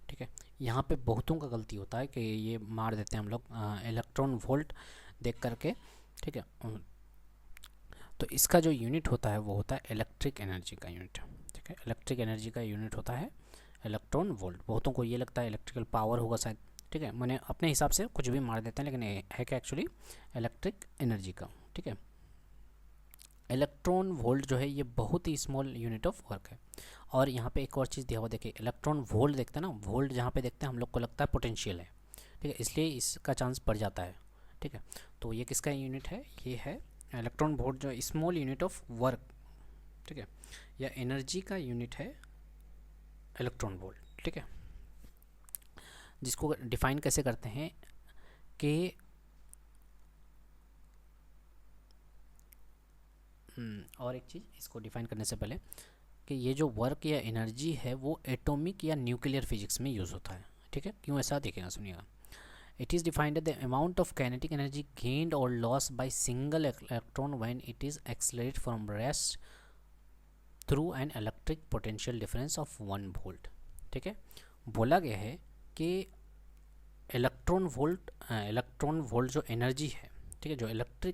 ठीक है, यहाँ पे बहुतों का गलती होता है कि ये मार देते हैं हम लोग इलेक्ट्रॉन वोल्ट देख करके। ठीक है, तो इसका जो यूनिट होता है वो होता है इलेक्ट्रिक एनर्जी का यूनिट। ठीक है, इलेक्ट्रिक एनर्जी का यूनिट होता है इलेक्ट्रॉन वोल्ट। बहुतों को ये लगता है इलेक्ट्रिकल पावर होगा शायद। ठीक है, मैंने अपने हिसाब से कुछ भी मार देते हैं, लेकिन है क्या एक्चुअली इलेक्ट्रिक एनर्जी का। ठीक है, इलेक्ट्रॉन वोल्ट जो है ये बहुत ही स्मॉल यूनिट ऑफ वर्क है। और यहाँ पे एक और चीज़ दिया हुआ देखिए, इलेक्ट्रॉन वोल्ट देखते हैं ना, वोल्ट जहाँ पे देखते हैं हम लोग को लगता है पोटेंशियल है। ठीक है, इसलिए इसका चांस बढ़ जाता है। ठीक है, तो ये किसका यूनिट है, ये है इलेक्ट्रॉन वोल्ट जो स्मॉल यूनिट ऑफ वर्क। ठीक है, या एनर्जी का यूनिट है इलेक्ट्रॉन वोल्ट। ठीक है, जिसको डिफाइन कैसे करते हैं कि और एक चीज़ इसको डिफाइन करने से पहले कि ये जो वर्क या एनर्जी है वो एटॉमिक या न्यूक्लियर फिजिक्स में यूज़ होता है। ठीक है, क्यों ऐसा देखिएगा, सुनिएगा। It is defined the amount of kinetic energy gained और loss by single electron when it is accelerate from rest through an electric potential difference of 1 volt. ठीक है, बोला गया है कि इलेक्ट्रॉन वोल्ट जो एनर्जी है, ठीक है,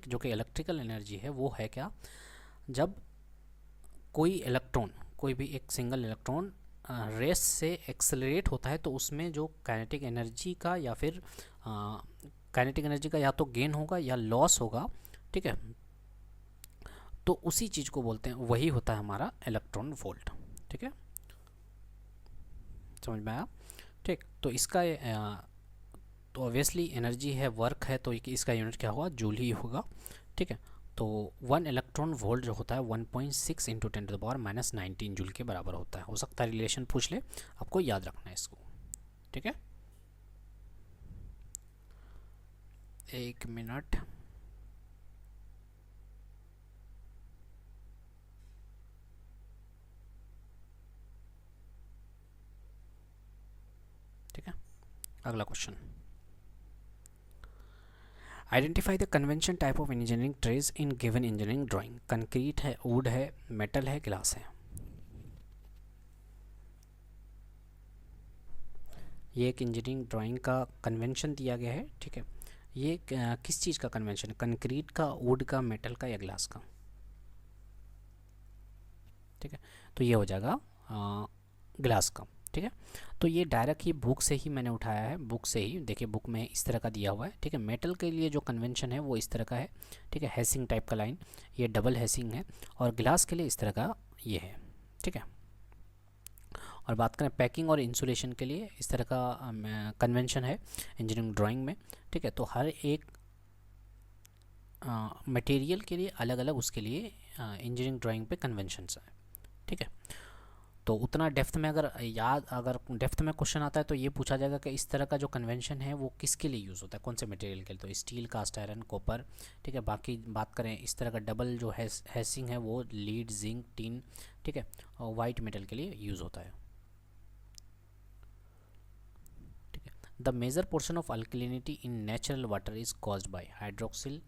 जो कि इलेक्ट्रिकल एनर्जी है वो है क्या, जब कोई इलेक्ट्रॉन, कोई भी एक सिंगल इलेक्ट्रॉन रेस से एक्सेलरेट होता है तो उसमें जो काइनेटिक एनर्जी का या फिर काइनेटिक एनर्जी का या तो गेन होगा या लॉस होगा। ठीक है, तो उसी चीज़ को बोलते हैं, वही होता है हमारा इलेक्ट्रॉन वोल्ट। ठीक है, समझ में आया। ठीक, तो इसका तो ऑब्वियसली एनर्जी है, वर्क है, तो इसका यूनिट क्या होगा, जूल ही होगा। ठीक है, तो 1 इलेक्ट्रॉन वोल्ट जो होता है 1.6 इंटू 10⁻⁹ जूल के बराबर होता है। हो सकता है रिलेशन पूछ ले, आपको याद रखना है इसको। ठीक है, एक मिनट। ठीक है, अगला question, identify the convention type of engineering trace in given engineering drawing. Concrete है, वुड है, मेटल है, ग्लास है। ये एक इंजीनियरिंग ड्राइंग का कन्वेंशन दिया गया है। ठीक है, ये किस चीज़ का कन्वेंशन है, कंक्रीट का, वुड का, मेटल का या ग्लास का। ठीक है, तो ये हो जाएगा ग्लास का। ठीक है, तो ये डायरेक्ट ही बुक से ही मैंने उठाया है, बुक से ही। देखिए बुक में इस तरह का दिया हुआ है। ठीक है, मेटल के लिए जो कन्वेंशन है वो इस तरह का है। ठीक है, हैसिंग टाइप का लाइन, ये डबल हैसिंग है। और ग्लास के लिए इस तरह का ये है। ठीक है, और बात करें पैकिंग और इंसुलेशन के लिए इस तरह का कन्वेंशन है इंजीनियरिंग ड्राइंग में। ठीक है, तो हर एक मटेरियल के लिए अलग अलग उसके लिए इंजीनियरिंग ड्राइंग पे कन्वेंशंस है। ठीक है, तो उतना डेप्थ में अगर डेप्थ में क्वेश्चन आता है तो ये पूछा जाएगा कि इस तरह का जो कन्वेंशन है वो किसके लिए यूज़ होता है, कौन से मटेरियल के लिए, तो स्टील, कास्ट आयरन, कॉपर। ठीक है, बाकी बात करें इस तरह का डबल जो हैसिंग है वो लीड, जिंक, टिन। ठीक है, और वाइट मेटल के लिए यूज़ होता है। ठीक है, the major portion of alkalinity in natural water is caused by hydroxyl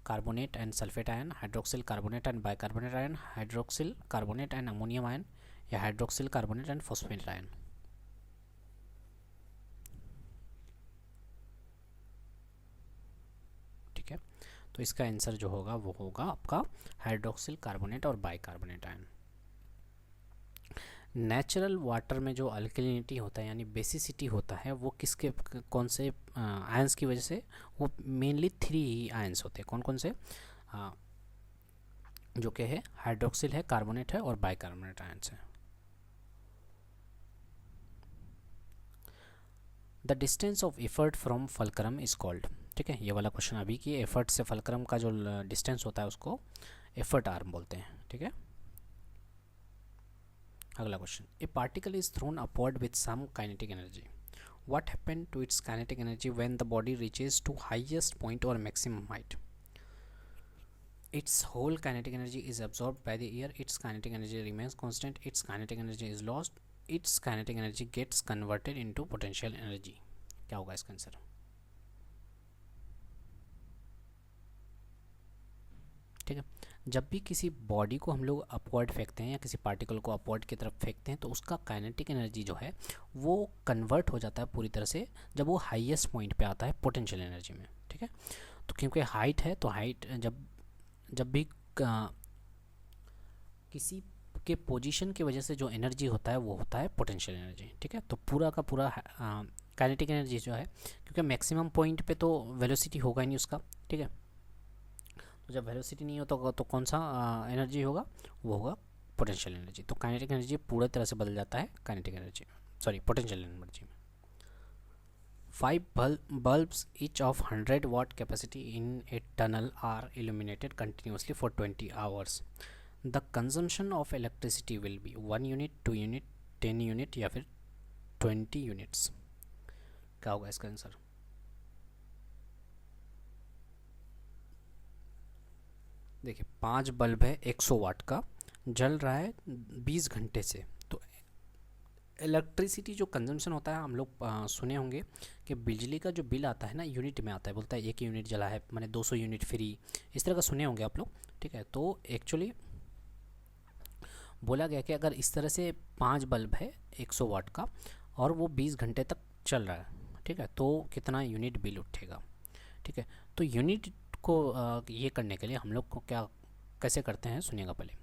carbonate and sulphate ion, hydroxyl carbonate and bicarbonate ion, hydroxyl carbonate and ammonium ion, या hydroxyl carbonate and phosphate ion. ठीक है, तो इसका answer जो होगा वो होगा आपका हाइड्रोक्सिल कार्बोनेट और बाइकार्बोनेट आयन। नेचुरल वाटर में जो अल्कलिनिटी होता है यानी बेसिसिटी होता है वो किसके कौन से आयंस की वजह से, वो मेनली 3 ही आयंस होते हैं। कौन कौन से? जो कि है हाइड्रोक्सिल है, कार्बोनेट है और बाइकार्बोनेट आयंस है। The distance of effort from fulcrum is called. ठीक है, ये वाला क्वेश्चन अभी की, एफर्ट से फलक्रम का जो डिस्टेंस होता है उसको एफर्ट आर्म बोलते हैं। ठीक है, अगला question, a particle is thrown upward with some kinetic energy, what happen to its kinetic energy when the body reaches to highest point और maximum height? its whole kinetic energy is absorbed by the air, its kinetic energy remains constant, its kinetic energy is lost, its kinetic energy gets converted into potential energy। क्या होगा इसका answer? ठीक है, जब भी किसी body को हम लोग अपवर्ड फेंकते हैं या किसी पार्टिकल को अपवर्ड की तरफ फेंकते हैं तो उसका काइनेटिक एनर्जी जो है वो कन्वर्ट हो जाता है पूरी तरह से जब वो हाईएस्ट पॉइंट पे आता है पोटेंशियल एनर्जी में। ठीक है, तो क्योंकि हाइट है तो हाइट जब भी किसी के पोजीशन की वजह से जो एनर्जी होता है वो होता है पोटेंशियल एनर्जी। ठीक है, तो पूरा का पूरा काइनेटिक एनर्जी जो है, क्योंकि मैक्सिमम पॉइंट पे तो वेलोसिटी होगा ही नहीं उसका। ठीक है, तो जब वेलोसिटी नहीं होता तो कौन सा एनर्जी होगा? वो होगा पोटेंशियल एनर्जी। तो काइनेटिक एनर्जी पूरी तरह से बदल जाता है kinetic energy sorry potential energy में। 5 bulbs each of 100 watt capacity in a tunnel are illuminated continuously for 20 hours. The consumption of electricity will be 1 unit, 2 unit, 10 unit या फिर 20 units। क्या होगा इसका आंसर? देखिए 5 बल्ब है 100 वाट का, जल रहा है 20 घंटे से। तो इलेक्ट्रिसिटी जो कंजम्पशन होता है हम लोग सुने होंगे कि बिजली का जो बिल आता है ना यूनिट में आता है, बोलता है 1 यूनिट जला है मैंने 200 यूनिट फ्री, इस तरह का सुने होंगे आप लोग। ठीक है, तो एक्चुअली बोला गया कि अगर इस तरह से 5 बल्ब है 100 वाट का और वो 20 घंटे तक चल रहा है, ठीक है, तो कितना यूनिट बिल उठेगा। ठीक है, तो यूनिट को ये करने के लिए हम लोग को क्या कैसे करते हैं सुनिएगा पहले।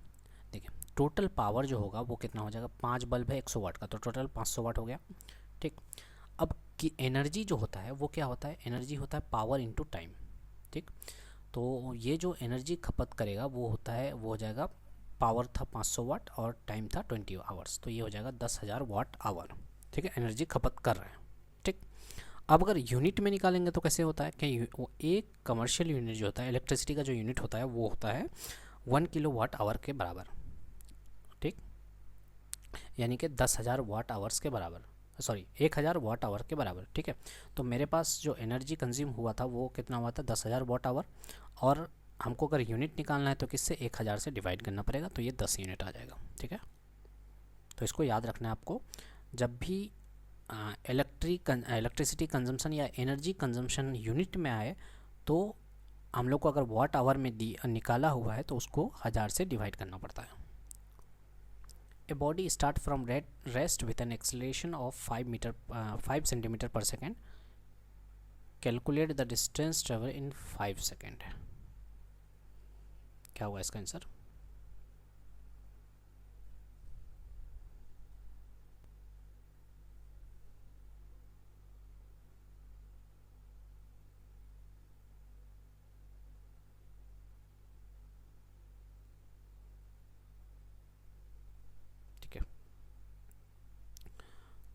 देखिए टोटल पावर जो होगा वो कितना हो जाएगा, 5 बल्ब है 100 वाट का तो टोटल 500 वाट हो गया। ठीक, अब की एनर्जी जो होता है वो क्या होता है, एनर्जी होता है पावर इनटू टाइम। ठीक, तो ये जो एनर्जी खपत करेगा वो होता है, वो हो जाएगा, पावर था 500 वाट और टाइम था 20 आवर्स, तो ये हो जाएगा 10,000 वाट आवर। ठीक है, एनर्जी खपत कर रहे हैं। ठीक, अब अगर यूनिट में निकालेंगे तो कैसे होता है कि वो एक कमर्शियल यूनिट जो होता है इलेक्ट्रिसिटी का जो यूनिट होता है वो होता है 1 किलो वाट आवर के बराबर। ठीक, यानी कि 10,000 वाट आवर्स के बराबर, सॉरी 1,000 वाट आवर के बराबर। ठीक है, तो मेरे पास जो एनर्जी कंज्यूम हुआ था वो कितना हुआ था 10,000 वाट आवर, और हमको अगर यूनिट निकालना है तो किससे 1,000 से डिवाइड करना पड़ेगा, तो ये 10 यूनिट आ जाएगा। ठीक है, तो इसको याद रखना है आपको, जब भी इलेक्ट्रिसिटी कंजम्पशन या एनर्जी कंजम्पशन यूनिट में आए तो हम लोग को अगर वाट आवर में निकाला हुआ है तो उसको 1000 से डिवाइड करना पड़ता है। A body start from rest with an acceleration of 5 centimeter per second. Calculate the distance travel in 5 second। क्या हुआ इसका आंसर?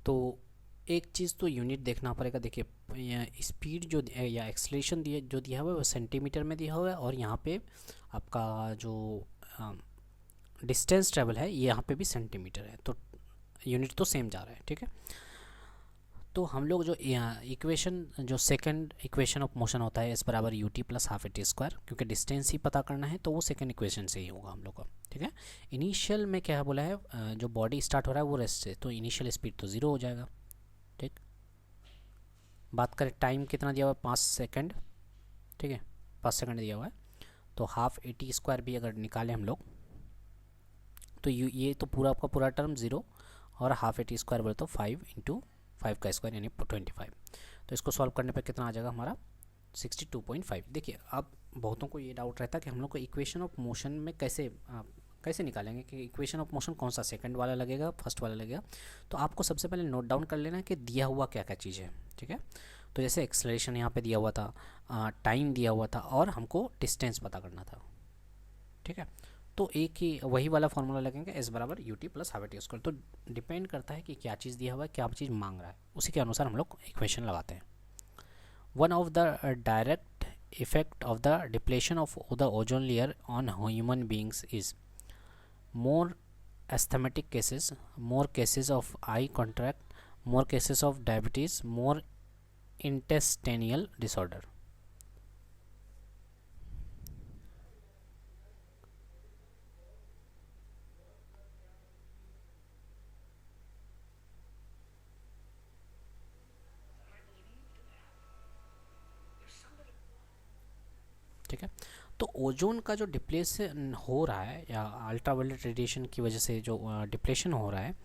तो एक चीज़ तो यूनिट देखना पड़ेगा। देखिए स्पीड जो या एक्सलेशन जो दिया हुआ है वो सेंटीमीटर में दिया हुआ है, और यहाँ पे आपका जो डिस्टेंस ट्रेवल है ये यहाँ पे भी सेंटीमीटर है, तो यूनिट तो सेम जा रहा है। ठीक है, तो हम लोग जो इक्वेशन जो सेकंड इक्वेशन ऑफ मोशन होता है एस बराबर U T plus half A T square, क्योंकि डिस्टेंस ही पता करना है तो वो सेकंड इक्वेशन से ही होगा हम लोग का। ठीक है, इनिशियल में क्या बोला है, जो बॉडी स्टार्ट हो रहा है वो रेस्ट से, तो इनिशियल स्पीड तो ज़ीरो हो जाएगा। ठीक, बात करें टाइम कितना दिया हुआ है, 5 सेकंड, ठीक है, 5 सेकंड दिया हुआ है। तो हाफ AT² भी अगर निकालें हम लोग तो ये तो पूरा आपका पूरा टर्म 0 और हाफ AT² बोले तो 5 × 5 का स्क्वायर यानी 25। तो इसको सॉल्व करने पर कितना आ जाएगा हमारा 62.5। देखिए अब बहुतों को ये डाउट रहता है कि हम लोग को इक्वेशन ऑफ मोशन में कैसे निकालेंगे कि इक्वेशन ऑफ मोशन कौन सा, सेकंड वाला लगेगा फर्स्ट वाला लगेगा। तो आपको सबसे पहले नोट डाउन कर लेना है कि दिया हुआ क्या क्या चीज़ है, ठीक है। तो जैसे एक्सेलरेशन यहाँ पे दिया हुआ था, टाइम दिया हुआ था और हमको डिस्टेंस पता करना था, ठीक है। तो एक ही वही वाला फॉर्मूला लगेंगे S = UT + हाफ AT²। तो डिपेंड करता है कि क्या चीज़ दिया हुआ है, क्या चीज़ मांग रहा है, उसी के अनुसार हम लोग इक्वेशन लगाते हैं। One of the direct effect of the depletion of the ozone layer on human beings is more asthmatic cases, more cases of eye contract, more cases of diabetes, more intestinal disorder. ठीक है, तो ozone का जो depletion हो रहा है या ultraviolet radiation की वजह से जो डिप्लेशन हो रहा है,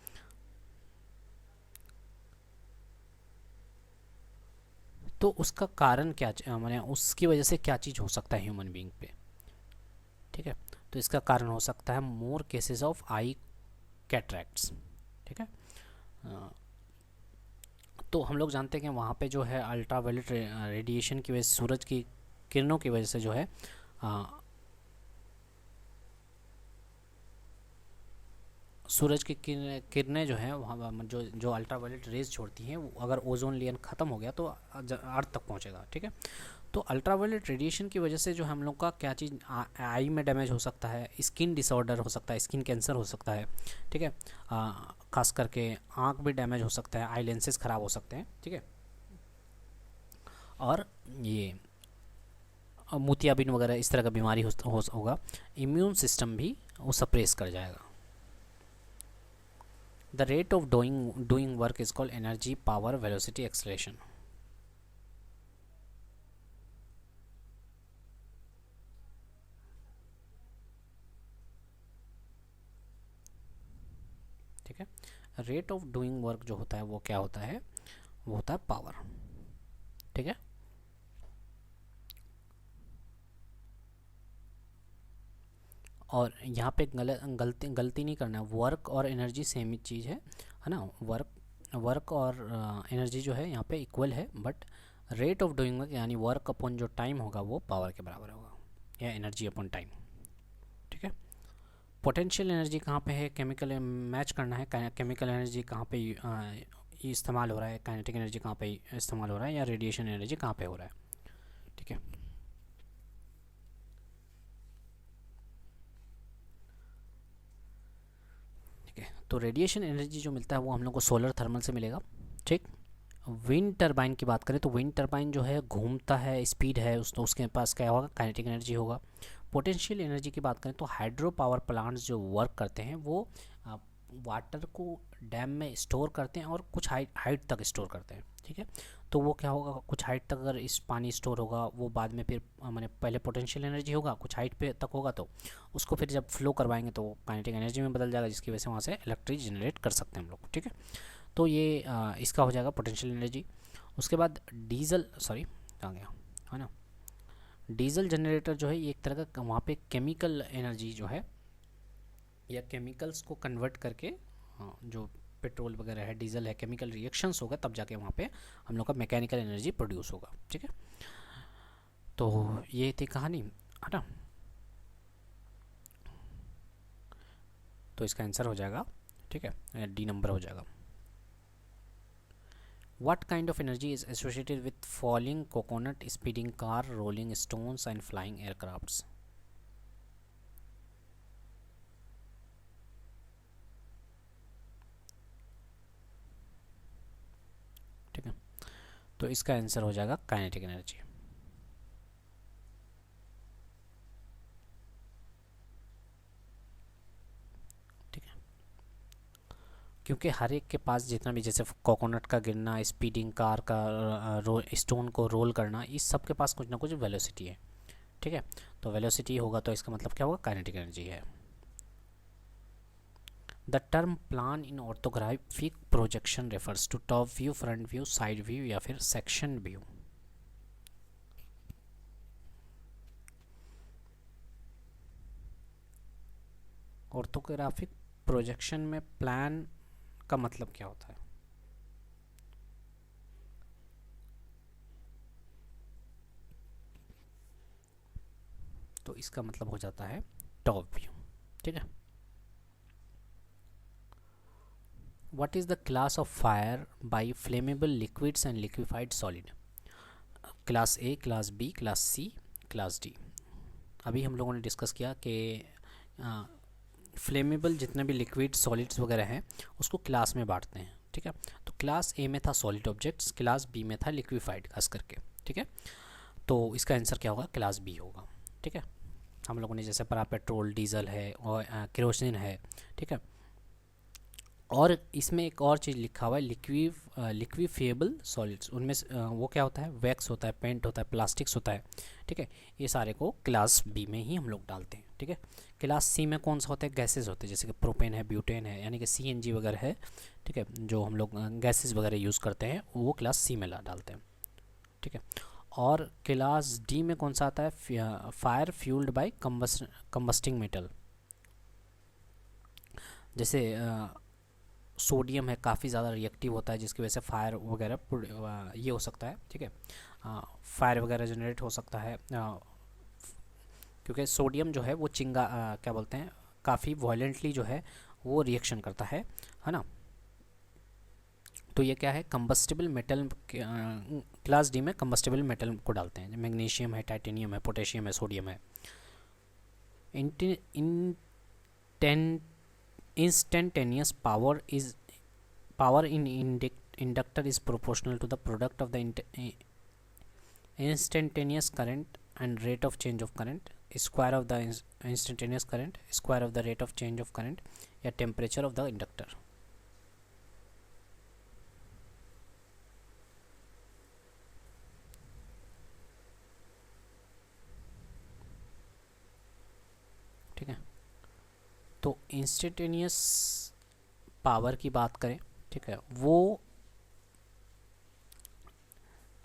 तो उसका कारण क्या, माने उसकी वजह से क्या चीज़ हो सकता है ह्यूमन बीइंग पे, ठीक है। तो इसका कारण हो सकता है more cases of I cataracts, ठीक है। तो हम लोग जानते हैं कि वहाँ पे जो है अल्ट्रावायलेट रेडिएशन की वजह से, सूरज की किरणों की वजह से जो है सूरज की किरणें जो हैं वहाँ जो अल्ट्रावायलेट रेज छोड़ती हैं, वो अगर ओजोन लेयर ख़त्म हो गया तो अर्थ तक पहुँचेगा, ठीक है। तो अल्ट्रावायलेट रेडिएशन की वजह से जो हम लोग का क्या चीज़, आई में डैमेज हो सकता है, स्किन डिसऑर्डर हो सकता है, स्किन कैंसर हो सकता है, ठीक है। खास करके आँख भी डैमेज हो सकता है, आई लेंसेज ख़राब हो सकते हैं, ठीक है। और ये मोतियाबिंद वगैरह इस तरह का बीमारी होगा। इम्यून सिस्टम भी वो सप्रेस कर जाएगा। The rate of doing work is called energy, power, velocity, acceleration. ठीक है, रेट ऑफ डूइंग वर्क जो होता है वो क्या होता है, वो होता है पावर, ठीक है। और यहाँ पे गलती नहीं करना है, वर्क और एनर्जी सेम ही चीज़ है ना। वर्क और एनर्जी जो है यहाँ पे इक्वल है, but rate of doing work यानी वर्क अपॉन जो टाइम होगा वो पावर के बराबर होगा, या एनर्जी अपॉन टाइम, ठीक है। पोटेंशियल एनर्जी कहाँ पे है, केमिकल मैच करना है, केमिकल एनर्जी कहाँ पे इस्तेमाल हो रहा है, काइनेटिक एनर्जी कहाँ पे इस्तेमाल हो रहा है, या रेडिएशन एनर्जी कहाँ पे हो रहा है, ठीक है। तो रेडिएशन एनर्जी जो मिलता है वो हम लोग को सोलर थर्मल से मिलेगा, ठीक। विंड टरबाइन की बात करें तो विंड टरबाइन जो है घूमता है, स्पीड है तो उसके पास क्या होगा, काइनेटिक एनर्जी होगा। पोटेंशियल एनर्जी की बात करें तो हाइड्रो पावर प्लांट्स जो वर्क करते हैं वो वाटर को डैम में स्टोर करते हैं और कुछ हाइट तक स्टोर करते हैं, ठीक है। तो वो क्या होगा, कुछ हाइट तक अगर इस पानी स्टोर होगा वो बाद में फिर मैंने पहले पोटेंशियल एनर्जी होगा, कुछ हाइट पे तक होगा, तो उसको फिर जब फ्लो करवाएंगे तो वो काइनेटिक एनर्जी में बदल जाएगा, जिसकी वजह से वहाँ से इलेक्ट्रिक जनरेट कर सकते हैं हम लोग, ठीक है। तो ये इसका हो जाएगा पोटेंशियल एनर्जी। उसके बाद डीजल, सॉरी आ गया है ना, डीजल जनरेटर जो है ये एक तरह का वहाँ पे केमिकल एनर्जी जो है या केमिकल्स को कन्वर्ट करके, जो पेट्रोल वगैरह है, डीजल है, केमिकल रिएक्शंस होगा तब जाके वहाँ पे हम लोग का मैकेनिकल एनर्जी प्रोड्यूस होगा, ठीक है। तो ये थी कहानी, है ना। तो इसका आंसर हो जाएगा, ठीक है, डी नंबर हो जाएगा। What kind of energy is associated with falling coconut, speeding car, rolling stones and flying aircrafts? ठीक है, तो इसका आंसर हो जाएगा काइनेटिक एनर्जी, ठीक है। क्योंकि हर एक के पास जितना भी, जैसे कोकोनट का गिरना, स्पीडिंग कार का स्टोन को रोल करना, इस सब के पास कुछ ना कुछ वेलोसिटी है, ठीक है। तो वेलोसिटी होगा तो इसका मतलब क्या होगा, काइनेटिक एनर्जी है। The term plan in orthographic projection refers to top view, front view, side view या फिर सेक्शन व्यू। ऑर्थोग्राफिक प्रोजेक्शन में प्लान का मतलब क्या होता है? तो इसका मतलब हो जाता है टॉप व्यू, ठीक है। What is the class of fire by flammable liquids and liquified solid? Class A, class B, class C, class D. अभी हम लोगों ने डिस्कस किया कि फ्लेमेबल जितने भी लिक्विड सॉलिड्स वगैरह हैं उसको क्लास में बांटते हैं, ठीक है। तो क्लास ए में था सॉलिड ऑब्जेक्ट्स, क्लास बी में था लिक्विफाइड खास करके, ठीक है। तो इसका आंसर क्या होगा, क्लास बी होगा, ठीक है। हम लोगों ने जैसे पढ़ा पेट्रोल, डीजल है और केरोसिन है, ठीक है। और इसमें एक और चीज़ लिखा हुआ है, लिक्विफिएबल सॉलिड्स। उनमें वो क्या होता है, वैक्स होता है, पेंट होता है, प्लास्टिक्स होता है, ठीक है। ये सारे को क्लास बी में ही हम लोग डालते हैं, ठीक है। क्लास सी में कौन सा होता है, गैसेज होते हैं, जैसे कि प्रोपेन है, ब्यूटेन है, यानी कि सीएनजी वगैरह है, ठीक है। जो हम लोग गैसेज वगैरह यूज़ करते हैं वो क्लास सी में डालते हैं, ठीक है। और क्लास डी में कौन सा आता है, फायर फ्यूल्ड बाय कम्बस्टिंग मेटल। जैसे सोडियम है, काफ़ी ज़्यादा रिएक्टिव होता है, जिसकी वजह से फायर वगैरह ये हो सकता है, ठीक है। फायर वगैरह जनरेट हो सकता है, क्योंकि सोडियम जो है वो क्या बोलते हैं, काफ़ी वायलेंटली जो है वो रिएक्शन करता है ना। तो ये क्या है, कंबस्टिबल मेटल, क्लास डी में कंबस्टिबल मेटल को डालते हैं। मैग्नीशियम है, टाइटेनियम है, पोटेशियम है, सोडियम है। Instantaneous power in inductor is proportional to the product of the instantaneous current and rate of change of current, square of the instantaneous current, square of the rate of change of current, या temperature of the inductor। ठीक है। तो instantaneous power की बात करें, ठीक है, वो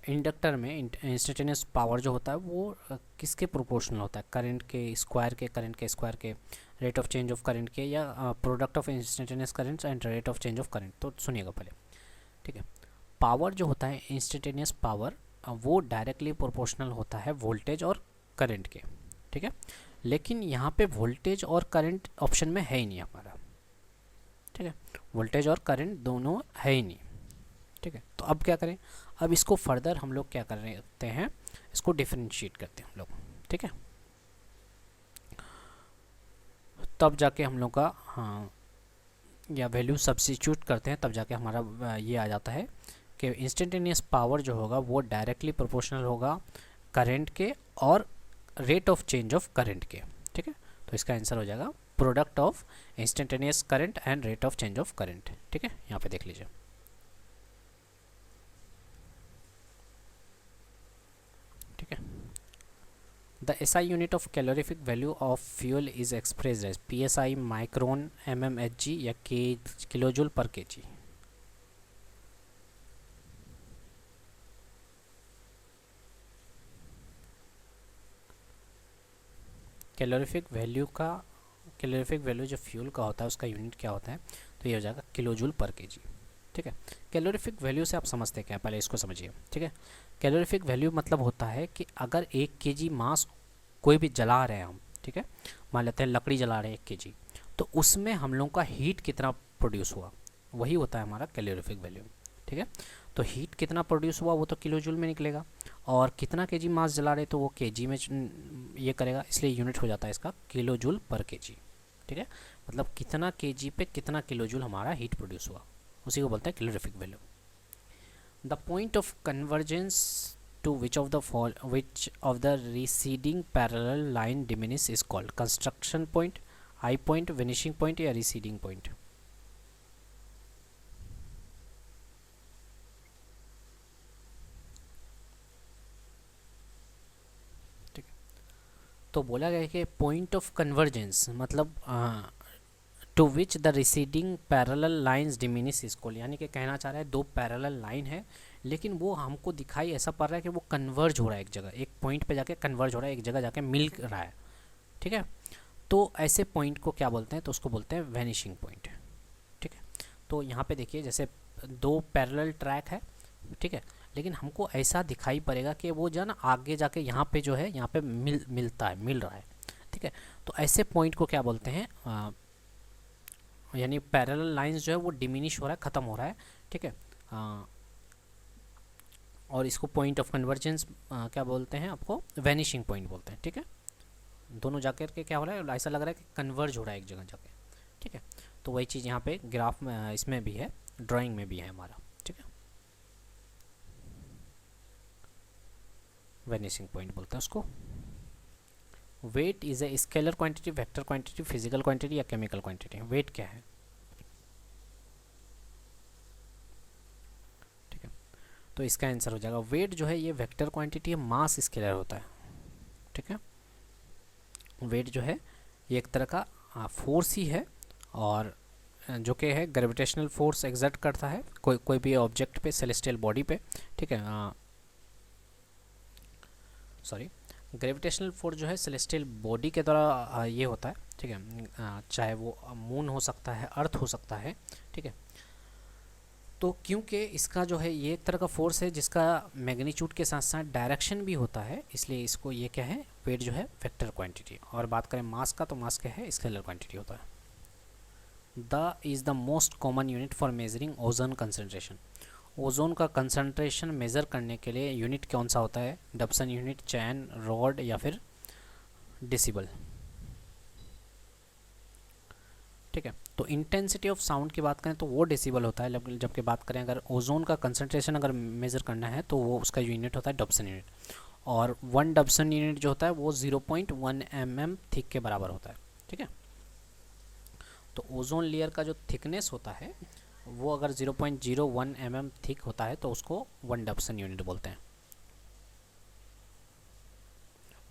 इंडक्टर में इंस्टेंटेनियस पावर जो होता है वो किसके प्रोपोर्शनल होता है, करंट के स्क्वायर के, rate of change of current के, या product of instantaneous current and rate of change of current. तो सुनिएगा पहले, ठीक है। पावर जो होता है इंस्टेंटेनियस पावर, वो डायरेक्टली प्रोपोर्शनल होता है वोल्टेज और करंट के, ठीक है। लेकिन यहाँ पे वोल्टेज और करंट ऑप्शन में है ही नहीं हमारा, ठीक है। वोल्टेज और करंट दोनों है ही नहीं, ठीक है। तो अब क्या करें, अब इसको फर्दर हम लोग क्या करते हैं, इसको डिफरेंशिएट करते हैं हम लोग, ठीक है। तब जाके हम लोग का या वैल्यू सब्स्टिट्यूट करते हैं, तब जाके हमारा ये आ जाता है कि इंस्टेंटेनियस पावर जो होगा वो डायरेक्टली प्रोपोर्शनल होगा करंट के और rate of change of current के, ठीक है। तो इसका आंसर हो जाएगा product of instantaneous current and rate of change of current, ठीक है। यहाँ पे देख लीजिए, ठीक है। The SI unit of calorific value of fuel is expressed as PSI, micron, mmHg या kilojoule per kg। Calorific value जो फ्यूल का होता है उसका यूनिट क्या होता है, तो ये हो जाएगा किलोजूल पर kg, ठीक है। कैलोरीफिक वैल्यू से आप समझते क्या, पहले इसको समझिए, ठीक है। कैलोरीफिक वैल्यू मतलब होता है कि अगर 1 kg मास कोई भी जला रहे हैं हम, ठीक है, मान लेते हैं लकड़ी जला रहे हैं 1 kg, तो उसमें हम लोग का हीट कितना प्रोड्यूस हुआ, वही होता है हमारा कैलोरीफिक वैल्यू, ठीक है। तो हीट कितना प्रोड्यूस हुआ वो तो किलोजूल में निकलेगा, और कितना kg मास जला रहे तो वो kg में ये करेगा, इसलिए यूनिट हो जाता है इसका किलोजूल पर kg, ठीक है। मतलब कितना kg पे कितना किलोजूल हमारा हीट प्रोड्यूस हुआ, उसी को बोलते हैं calorific value. The point of convergence to which of the receding parallel line diminish is called construction point, high point, vanishing point या receding point। तो बोला गया है कि पॉइंट ऑफ कन्वर्जेंस मतलब to which the receding parallel lines diminish equal, यानी कि कहना चाह रहा है दो पैरेलल लाइन है लेकिन वो हमको दिखाई ऐसा पड़ रहा है कि वो कन्वर्ज हो रहा है एक जगह, एक पॉइंट पे जाके कन्वर्ज हो रहा है, एक जगह जाके मिल रहा है। ठीक है, तो ऐसे पॉइंट को क्या बोलते हैं, तो उसको बोलते हैं वैनिशिंग पॉइंट। ठीक है, तो यहाँ पे देखिए जैसे दो पैरेलल ट्रैक है, ठीक है, लेकिन हमको ऐसा दिखाई पड़ेगा कि वो जो है ना आगे जाके यहाँ पे जो है यहाँ पे मिल रहा है। ठीक है, तो ऐसे पॉइंट को क्या बोलते हैं, यानी पैरेलल लाइंस जो है वो डिमिनिश हो रहा है, ख़त्म हो रहा है। ठीक है, और इसको पॉइंट ऑफ कन्वर्जेंस क्या बोलते हैं, आपको वैनिशिंग पॉइंट बोलते हैं। ठीक है, दोनों जाकर के क्या हो रहा है, ऐसा लग रहा है कि कन्वर्ज हो रहा है एक जगह जाके। ठीक है, तो वही चीज़ यहाँ पे ग्राफ में इसमें भी है, ड्राइंग में भी है हमारा। ठीक है, वैनिशिंग पॉइंट बोलते हैं उसको। Weight is a scalar quantity, vector quantity, physical quantity या केमिकल क्वांटिटी। वेट क्या है, ठीक है, तो इसका आंसर हो जाएगा वेट जो है ये वेक्टर क्वांटिटी है, मास स्केलर होता है। ठीक है, वेट जो है ये एक तरह का फोर्स ही है, और जो कि है ग्रेविटेशनल फोर्स एग्जर्ट करता है कोई भी ऑब्जेक्ट पे, सेलेस्टियल बॉडी पे। ठीक है, सॉरी, ग्रेविटेशनल फोर्स जो है सेलेस्टियल बॉडी के द्वारा ये होता है। ठीक है, चाहे वो मून हो सकता है, अर्थ हो सकता है। ठीक है, तो क्योंकि इसका जो है ये एक तरह का फोर्स है जिसका मैग्नीट्यूड के साथ साथ डायरेक्शन भी होता है, इसलिए इसको ये क्या है, वेट जो है वेक्टर क्वांटिटी। और बात करें मास का, तो मास क्या है, स्केलर क्वांटिटी होता है। The is the most common unit for measuring ozone concentration. Ozone का कंसंट्रेशन मेज़र करने के लिए यूनिट कौन सा होता है, डब्सन यूनिट, चैन, रॉड या फिर डेसिबल। ठीक है, तो इंटेंसिटी ऑफ साउंड की बात करें तो वो डेसिबल होता है, जबकि बात करें अगर ओजोन का कंसंट्रेशन अगर मेज़र करना है तो वो उसका यूनिट होता है डब्सन यूनिट, और 1 डब्सन यूनिट जो होता है वो 0.1 mm थिक के बराबर होता है। ठीक है, तो ओजोन लेयर का जो थिकनेस होता है वो अगर 0.01 mm थिक होता है तो उसको 1 डब्सन यूनिट बोलते हैं।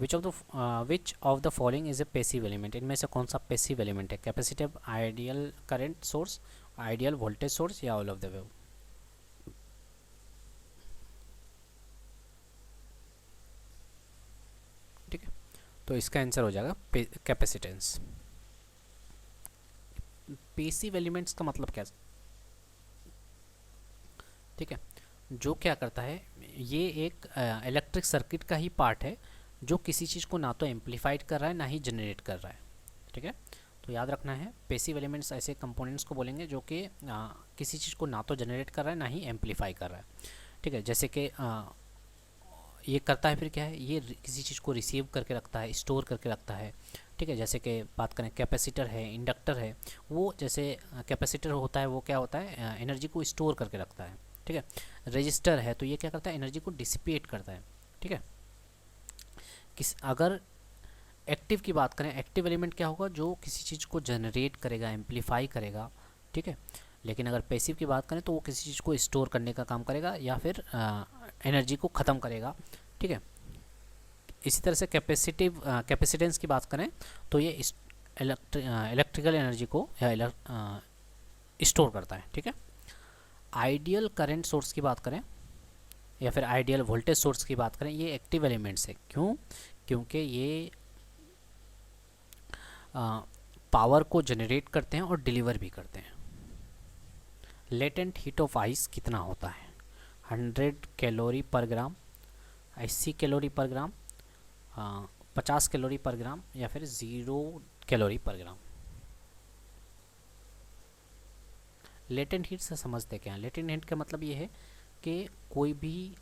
विच of the following is a passive element, इनमें से कौन सा पैसिव एलिमेंट है, capacitive, ideal current source, ideal voltage source या ऑल ऑफ द अबव। ठीक है, तो इसका आंसर हो जाएगा कैपेसिटेंस। पैसिव एलिमेंट्स का मतलब क्या, ठीक है, जो क्या करता है, ये एक इलेक्ट्रिक सर्किट का ही पार्ट है जो किसी चीज़ को ना तो एम्पलीफाइड कर रहा है ना ही जनरेट कर रहा है। ठीक है, तो याद रखना है पैसिव एलिमेंट्स ऐसे कंपोनेंट्स को बोलेंगे जो कि किसी चीज़ को ना तो जनरेट कर रहा है ना ही एम्पलीफाई कर रहा है। ठीक है, जैसे कि ये करता है फिर क्या है, ये किसी चीज़ को रिसीव करके रखता है, स्टोर करके रखता है। ठीक है, जैसे कि बात करें कैपेसिटर है, इंडक्टर है, वो जैसे कैपेसिटर होता है वो क्या होता है, एनर्जी को स्टोर करके रखता है। ठीक है, रजिस्टर है तो ये क्या करता है, एनर्जी को डिसिपेट करता है। ठीक है, अगर एक्टिव की बात करें, एक्टिव एलिमेंट क्या होगा, जो किसी चीज़ को जनरेट करेगा, एम्पलीफाई करेगा। ठीक है, लेकिन अगर पैसिव की बात करें तो वो किसी चीज़ को स्टोर करने का काम करेगा या फिर एनर्जी को ख़त्म करेगा। ठीक है, इसी तरह से कैपेसिटेंस की बात करें तो ये इलेक्ट्रिकल एनर्जी को स्टोर करता है। ठीक है, आइडियल करंट सोर्स की बात करें या फिर आइडियल वोल्टेज सोर्स की बात करें, ये एक्टिव एलिमेंट्स है। क्यों, क्योंकि ये पावर को जनरेट करते हैं और डिलीवर भी करते हैं। लेटेंट हीट ऑफ आइस कितना होता है, 100 कैलोरी पर ग्राम, 80 कैलोरी पर ग्राम, 50 कैलोरी पर ग्राम या फिर 0 कैलोरी पर ग्राम। लेटेंट हीट से समझते क्या है, लेटेंट हीट का मतलब ये है कि कोई भी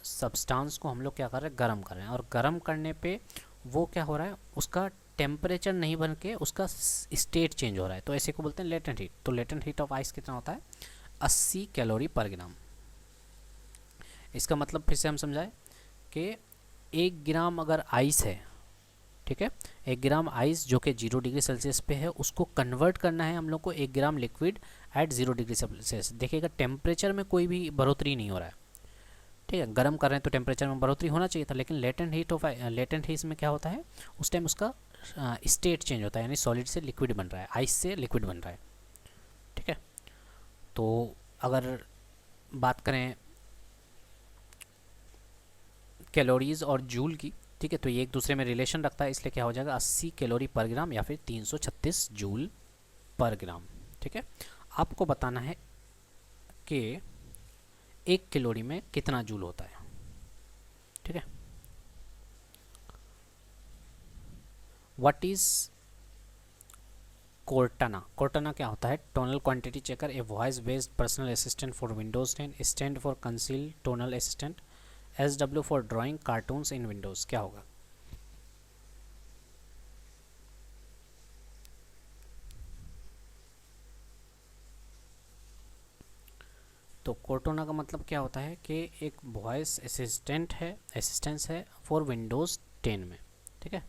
सब्सटेंस को हम लोग क्या कर रहे हैं, गर्म कर रहे हैं, और गर्म करने पे वो क्या हो रहा है, उसका टेम्परेचर नहीं बन के उसका स्टेट चेंज हो रहा है, तो ऐसे को बोलते हैं लेटेंट हीट। तो लेटेंट हीट ऑफ आइस कितना होता है, 80 कैलोरी पर ग्राम। इसका मतलब फिर से हम समझाएं कि 1 ग्राम अगर आइस है, ठीक है, 1 ग्राम आइस जो कि 0 डिग्री सेल्सियस पे है, उसको कन्वर्ट करना है हम लोग को 1 ग्राम लिक्विड एट 0 डिग्री सेल्सियस। देखिएगा टेम्परेचर में कोई भी बढ़ोतरी नहीं हो रहा है, ठीक है, गर्म कर रहे हैं तो टेम्परेचर में बढ़ोतरी होना चाहिए था, लेकिन लेटेंट हीट में क्या होता है, उस टाइम उसका स्टेट चेंज होता है, यानी सॉलिड से लिक्विड बन रहा है, आइस से लिक्विड बन रहा है। ठीक है, तो अगर बात करें कैलोरीज और जूल की, ठीक है, तो ये एक दूसरे में रिलेशन रखता है, इसलिए क्या हो जाएगा 80 कैलोरी पर ग्राम या फिर 336 जूल पर ग्राम। ठीक है, आपको बताना है कि 1 कैलोरी में कितना जूल होता है। ठीक है, व्हाट इज कोर्टाना? कोर्टाना क्या होता है? Tonal quantity checker, a voice based personal assistant for Windows 10, stand for conceal tonal assistant, SW for drawing cartoons in Windows. क्या होगा? तो कोर्टाना का मतलब क्या होता है कि एक वॉइस असिस्टेंस है फॉर विंडोज 10 में। ठीक है,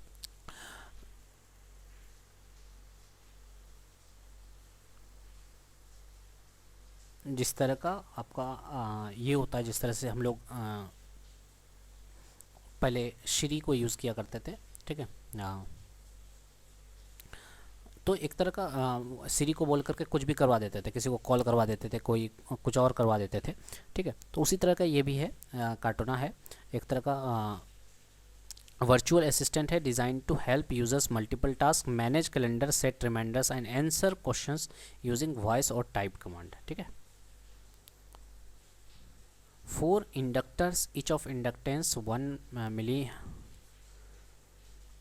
जिस तरह का आपका ये होता है, जिस तरह से हम लोग पहले श्री को यूज़ किया करते थे। ठीक है, तो एक तरह का सिरी को बोल करके कुछ भी करवा देते थे, किसी को कॉल करवा देते थे, कोई कुछ और करवा देते थे। ठीक है, तो उसी तरह का ये भी है, कार्टोना है, एक तरह का वर्चुअल असिस्टेंट है, design to help users multiple task, manage calendar, set reminders and answer questions using voice और टाइप कमांड। ठीक है, 4 inductors, each of inductance 1 milli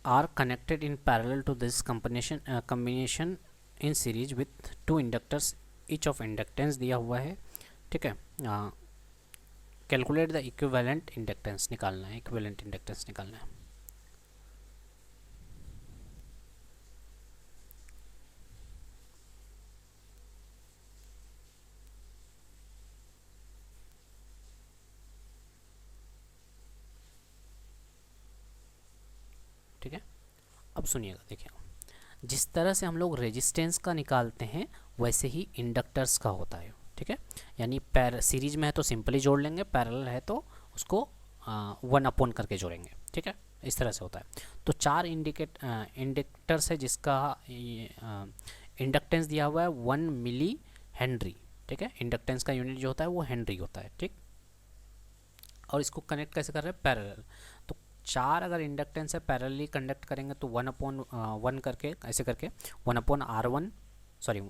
are connected in parallel to this combination in series with 2 inductors, each of inductance दिया हुआ है। ठीक है, calculate the equivalent inductance निकालना है, इक्विवेलेंट इंडक्टेंस निकालना है। ठीक है, अब सुनिएगा, देखिए जिस तरह से हम लोग रेजिस्टेंस का निकालते हैं वैसे ही इंडक्टर्स का होता है। ठीक है, यानी सीरीज में है तो सिंपली जोड़ लेंगे, पैरेलल है तो उसको 1 अपॉन करके जोड़ेंगे। ठीक है, इस तरह से होता है। तो 4 इंडक्टर्स है जिसका इंडक्टेंस दिया हुआ है 1 मिली हेनरी। ठीक है, इंडक्टेंस का यूनिट जो होता है वो हेनरी होता है। ठीक, और इसको कनेक्ट कैसे कर रहे हैं? पैरेलल। तो 4 अगर इंडक्टेंस है पैरेलली कंडक्ट करेंगे तो 1/1 करके ऐसे करके 1/R1 सॉरी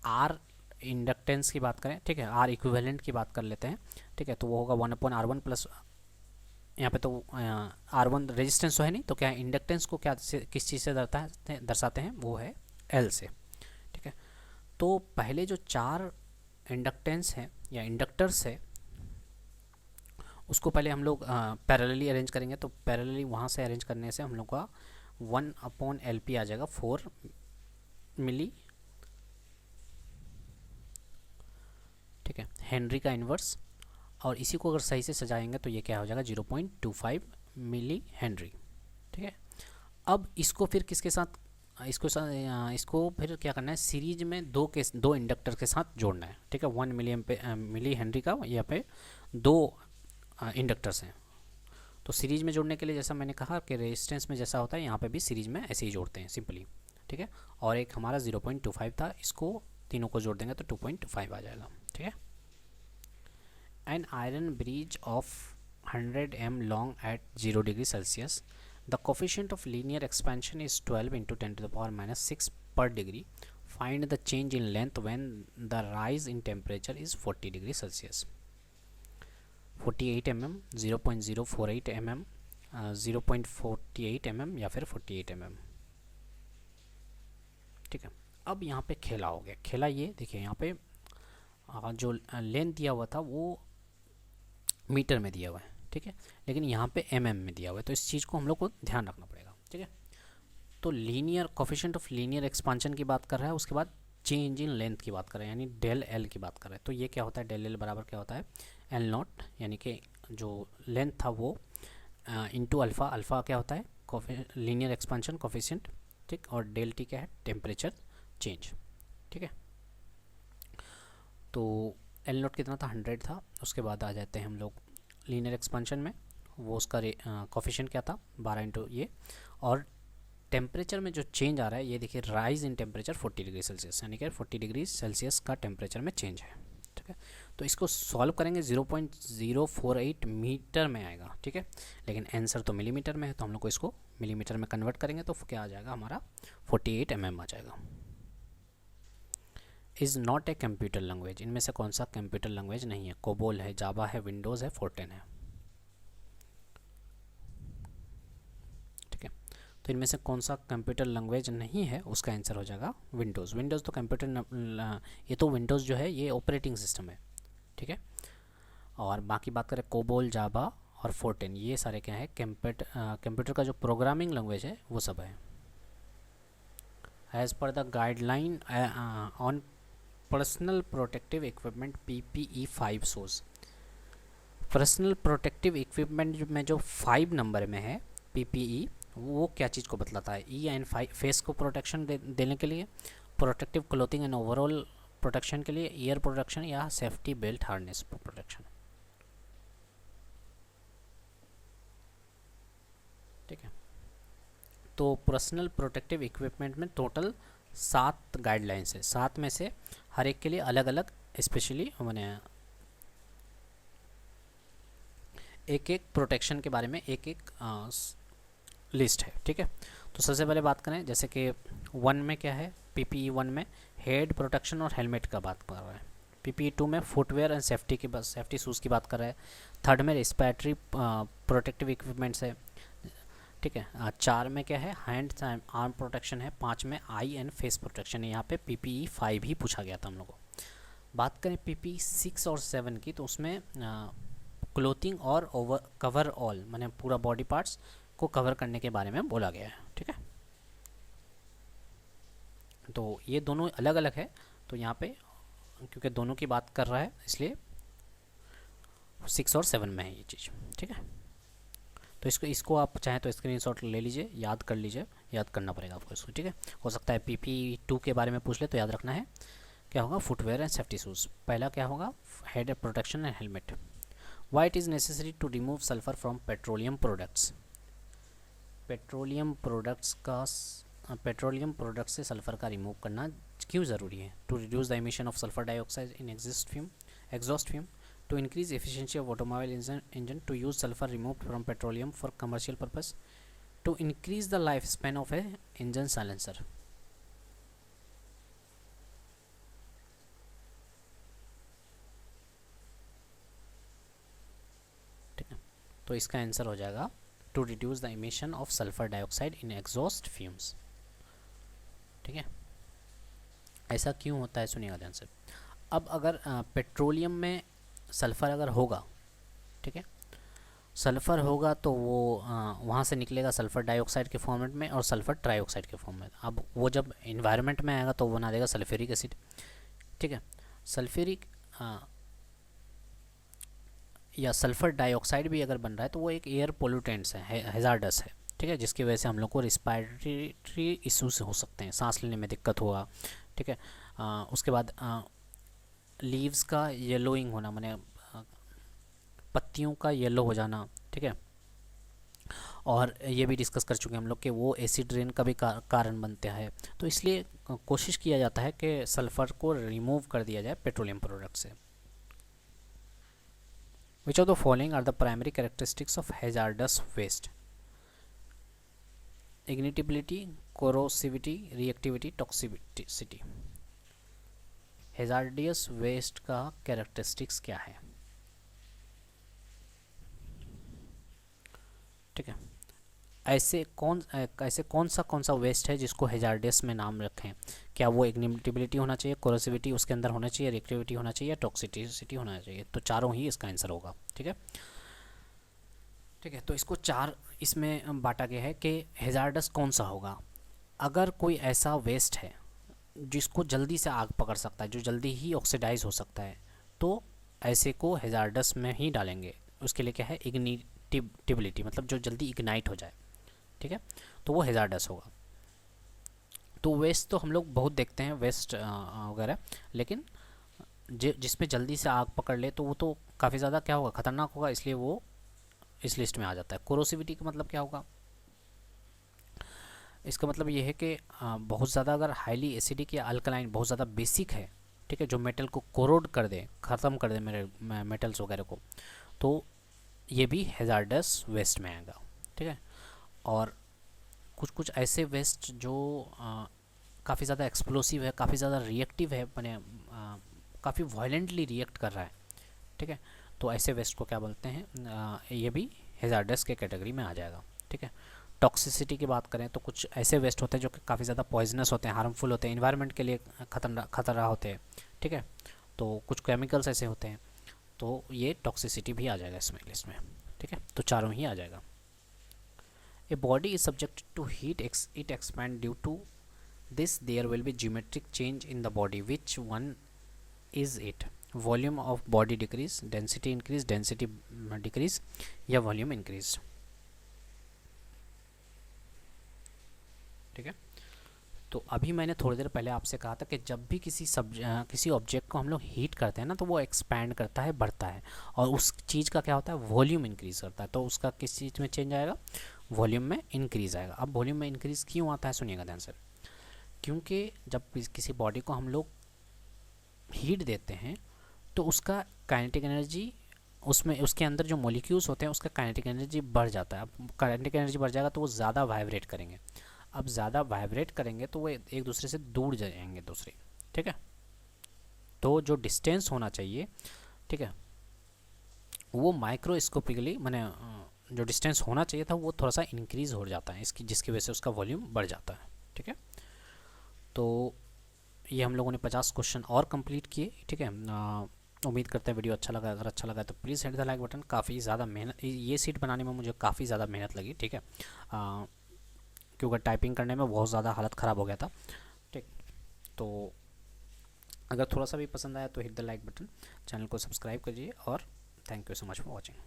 R इंडक्टेंस की बात करें, ठीक है, R इक्विवेलेंट की बात कर लेते हैं। ठीक है, तो वो होगा 1/R1 प्लस यहाँ पे तो R1 रेजिस्टेंस तो है नहीं, तो क्या है इंडक्टेंस को क्या किस चीज़ से दर्शाते हैं? वो है L से। ठीक है, तो पहले जो 4 इंडक्टेंस है या इंडक्टर्स है उसको पहले हम लोग पैरेलली अरेंज करेंगे। तो पैरेलली वहाँ से अरेंज करने से हम लोग का 1/LP आ जाएगा 4 मिली। ठीक है, हेनरी का इन्वर्स, और इसी को अगर सही से सजाएंगे तो ये क्या हो जाएगा 0.25 मिली हेनरी। ठीक है, अब इसको फिर किसके साथ इसको फिर क्या करना है? सीरीज में दो इंडक्टर के साथ जोड़ना है। ठीक है, 1 मिली हेनरी का यहाँ पे 2 इंडक्टर्स हैं। तो सीरीज में जोड़ने के लिए जैसा मैंने कहा कि रेजिस्टेंस में जैसा होता है यहाँ पे भी सीरीज में ऐसे ही जोड़ते हैं सिंपली। ठीक है, और एक हमारा 0.25 था, इसको तीनों को जोड़ देंगे तो 2.5 आ जाएगा। ठीक है, an iron bridge of 100 m long at 0 degree Celsius, the coefficient of linear expansion is 12 × 10⁻⁻6 per degree, find the change in length when the rise in temperature is 40 degree Celsius. 48 mm, 0.048 mm, 0.48 mm या फिर 48 mm। ठीक है, अब यहाँ पे खेला हो गया। खेला ये देखिए, यहाँ पे जो लेंथ दिया हुआ था वो मीटर में दिया हुआ है। ठीक है, लेकिन यहाँ पे mm में दिया हुआ है, तो इस चीज़ को हम लोग को ध्यान रखना पड़ेगा। ठीक है, तो linear coefficient of linear expansion की बात कर रहा है, उसके बाद चेंज इन लेंथ की बात कर रहे हैं, यानी डेल एल की बात कर रहे हैं। तो ये क्या होता है? डेल एल बराबर क्या होता है? एल नॉट, यानी कि जो लेंथ था वो इंटू अल्फ़ा। अल्फ़ा क्या होता है? Linear expansion coefficient. ठीक, और डेल टी क्या है? Temperature change. ठीक है, तो एल नोट कितना था, 100 था। उसके बाद आ जाते हैं हम लोग लीनियर एक्सपेंशन में, वो उसका कोफिशिएंट क्या था, 12 इंटू ये। और टेम्परेचर में जो चेंज आ रहा है ये देखिए, rise in temperature 40 degree Celsius, यानी कि 40 डिग्री सेल्सियस का टेम्परेचर में चेंज है। ठीक है, तो इसको सॉल्व करेंगे 0.048 मीटर में आएगा। ठीक है, लेकिन आंसर तो मिलीमीटर में है, तो हम लोग को इसको मिलीमीटर में कन्वर्ट करेंगे तो क्या आ जाएगा हमारा, 48 mm आ जाएगा। Is not a computer language, इनमें से कौन सा कंप्यूटर लैंग्वेज नहीं है, कोबोल है, जावा है, विंडोज़ है, फोर्टेन है। ठीक है, तो इनमें से कौन सा कंप्यूटर लैंग्वेज नहीं है, उसका आंसर हो जाएगा विंडोज़। विंडोज़ तो कंप्यूटर, ये तो विंडोज़ जो है ये ऑपरेटिंग सिस्टम है। ठीक है, और बाकी बात करें कोबोल, जावा और फोर्टेन, ये सारे क्या है, कंप्यूटर का जो प्रोग्रामिंग लैंग्वेज है वो सब है। As per the guideline on personal protective equipment PPE 5 source, personal protective equipment में जो 5 नंबर में है PPE, वो क्या चीज़ को बतलाता है, ई एंड फेस को प्रोटेक्शन देने के लिए, protective clothing and overall protection के लिए, ईयर प्रोटेक्शन या सेफ्टी बेल्ट हार्नेस प्रोटेक्शन। ठीक है, तो पर्सनल प्रोटेक्टिव इक्विपमेंट में टोटल 7 गाइडलाइंस है, 7 में से हर एक के लिए अलग अलग स्पेशली मैंने एक एक प्रोटेक्शन के बारे में एक एक लिस्ट है। ठीक है, तो सबसे पहले बात करें जैसे कि 1 में क्या है, PPE 1 में हेड प्रोटेक्शन और हेलमेट का बात कर रहा है। PPE 2 में फुटवेयर एंड सेफ्टी की बात, सेफ्टी शूज़ की बात कर रहा है। 3rd में रेस्पिरेटरी प्रोटेक्टिव इक्विपमेंट्स है। ठीक है, 4 में क्या है, हैंड आर्म प्रोटेक्शन है। 5 में आई एंड फेस प्रोटेक्शन है। यहाँ पे PPE 5 ही पूछा गया था हम लोग को। बात करें PPE 6 और 7 की, तो उसमें क्लोथिंग और ओवर कवर ऑल, माने पूरा बॉडी पार्ट्स को कवर करने के बारे में बोला गया है। ठीक है, तो ये दोनों अलग अलग है, तो यहाँ पे क्योंकि दोनों की बात कर रहा है इसलिए 6 और 7 में है ये चीज़। ठीक है, तो इसको आप चाहें तो स्क्रीनशॉट ले लीजिए, याद कर लीजिए, याद करना पड़ेगा आपको इसको। ठीक है, हो सकता है PPE 2 के बारे में पूछ ले, तो याद रखना है क्या होगा, फुटवेयर एंड सेफ्टी शूज़। पहला क्या होगा, head protection and helmet. Why it is necessary to remove sulphur from petroleum products, petroleum products से सल्फर का रिमूव करना क्यों ज़रूरी है। To reduce the emission of sulphur dioxide in exhaust fume, to increase efficiency of automobile engine, to use sulfur removed from petroleum for commercial purpose, to increase the lifespan of a engine silencer। ठीक है, तो इसका answer हो जाएगा to reduce the emission of sulphur dioxide in exhaust fumes. ठीक है, ऐसा क्यों होता है, सुनिएगा ध्यान से। अब अगर पेट्रोलियम में सल्फ़र अगर होगा, ठीक है, सल्फ़र होगा तो वो वहाँ से निकलेगा सल्फ़र डाइऑक्साइड के फॉर्मेट में और सल्फ़र ट्राइऑक्साइड के फॉर्म में। अब वो जब इन्वायरमेंट में आएगा तो वो बना देगा सल्फ्यूरिक एसिड। ठीक है, सल्फ्यूरिक या सल्फ़र डाइऑक्साइड भी अगर बन रहा है तो वो एक एयर पोल्यूटेंट्स है, हैज़ार्डस है। ठीक है, जिसकी वजह से हम लोग को रिस्पायरेटरी इशूज़ हो सकते हैं, सांस लेने में दिक्कत होगा। ठीक है, उसके बाद लीव्स का येलोइंग होना, माने पत्तियों का येलो हो जाना। ठीक है, और ये भी डिस्कस कर चुके हैं हम लोग कि वो एसिड रेन का भी कारण बनता है। तो इसलिए कोशिश किया जाता है कि सल्फ़र को रिमूव कर दिया जाए पेट्रोलियम प्रोडक्ट से। Which of the following are the primary characteristics of hazardous waste, ignitability, corrosivity, reactivity, toxicity. Hazardous waste का कैरेक्टरिस्टिक्स क्या है। ठीक है, ऐसे कौन सा वेस्ट है जिसको हैज़ार्डियस में नाम रखें। क्या वो इग्निटिबिलिटी होना चाहिए, कोरोसिविटी उसके अंदर होना चाहिए, रिएक्टिविटी होना चाहिए, टॉक्सिसिटी होना चाहिए। तो चारों ही इसका आंसर होगा। ठीक है, ठीक है, तो इसको 4 इसमें बांटा गया है कि हैज़ार्डस कौन सा होगा। अगर कोई ऐसा वेस्ट है जिसको जल्दी से आग पकड़ सकता है, जो जल्दी ही ऑक्सीडाइज हो सकता है, तो ऐसे को हैज़ार्डस में ही डालेंगे। उसके लिए क्या है, इग्निटिबिलिटी, मतलब जो जल्दी इग्नाइट हो जाए। ठीक है, तो वो हैज़ार्डस होगा। तो वेस्ट तो हम लोग बहुत देखते हैं, वेस्ट वगैरह, लेकिन जिसमें जल्दी से आग पकड़ ले तो वो तो काफ़ी ज़्यादा क्या होगा, ख़तरनाक होगा, इसलिए वो इस लिस्ट में आ जाता है। कोरोसिविटी का मतलब क्या होगा, इसका मतलब ये है कि बहुत ज़्यादा अगर हाईली एसिडिक या अल्कलाइन बहुत ज़्यादा बेसिक है, ठीक है, जो मेटल को कोरोड कर दे, ख़त्म कर दे मेरे मेटल्स वगैरह को, तो ये भी हैज़ार्डस वेस्ट में आएगा, ठीक है। और कुछ कुछ ऐसे वेस्ट जो काफ़ी ज़्यादा एक्सप्लोसिव है, काफ़ी ज़्यादा रिएक्टिव है, मैंने काफ़ी वायलेंटली रिएक्ट कर रहा है, ठीक है, तो ऐसे वेस्ट को क्या बोलते हैं, ये भी हैज़ार्डस के कैटेगरी में आ जाएगा, ठीक है। टॉक्सिसिटी की बात करें तो कुछ ऐसे वेस्ट होते हैं जो कि काफ़ी ज़्यादा पॉइजनस होते हैं, हार्मफुल होते हैं, इन्वायरमेंट के लिए खतरा होते हैं, ठीक है। तो कुछ केमिकल्स ऐसे होते हैं, तो ये टॉक्सिसिटी भी आ जाएगा इसमें लिस्ट में, ठीक है। तो चारों ही आ जाएगा। A body is subjected to heat, it expand due to this there will be geometric change in the body, which one is it, volume of body decrease, density increase, density decrease, या volume increase, ठीक है। तो अभी मैंने थोड़ी देर पहले आपसे कहा था कि जब भी किसी ऑब्जेक्ट को हम लोग हीट करते हैं ना, तो वो एक्सपैंड करता है, बढ़ता है, और उस चीज़ का क्या होता है, वॉल्यूम इंक्रीज करता है। तो उसका किस चीज़ में चेंज आएगा, वॉल्यूम में इंक्रीज आएगा। अब वॉल्यूम में इंक्रीज क्यों आता है, सुनिएगा ध्यान से। क्योंकि जब किसी बॉडी को हम लोग हीट देते हैं तो उसका काइनेटिक एनर्जी, उसमें उसके अंदर जो मॉलिक्यूल्स होते हैं उसका काइनेटिक एनर्जी बढ़ जाता है। अब काइनेटिक एनर्जी बढ़ जाएगा तो वो ज़्यादा वाइब्रेट करेंगे। अब ज़्यादा वाइब्रेट करेंगे तो वो एक दूसरे से दूर जाएंगे दूसरे, ठीक है। तो जो डिस्टेंस होना चाहिए, ठीक है, वो माइक्रोस्कोपिकली मैंने जो डिस्टेंस होना चाहिए था वो थोड़ा सा इंक्रीज़ हो जाता है इसकी, जिसकी वजह से उसका वॉल्यूम बढ़ जाता है, ठीक है। तो ये हम लोगों ने 50 क्वेश्चन और कंप्लीट किए, ठीक है। उम्मीद करते हैं वीडियो अच्छा लगा। अगर अच्छा लगा तो please hit the like button. काफ़ी ज़्यादा मेहनत, ये सीट बनाने में मुझे काफ़ी ज़्यादा मेहनत लगी, ठीक है, क्योंकि टाइपिंग करने में बहुत ज़्यादा हालत ख़राब हो गया था, ठीक। तो अगर थोड़ा सा भी पसंद आया तो hit the like button, channel को सब्सक्राइब करिए, और thank you so much for watching.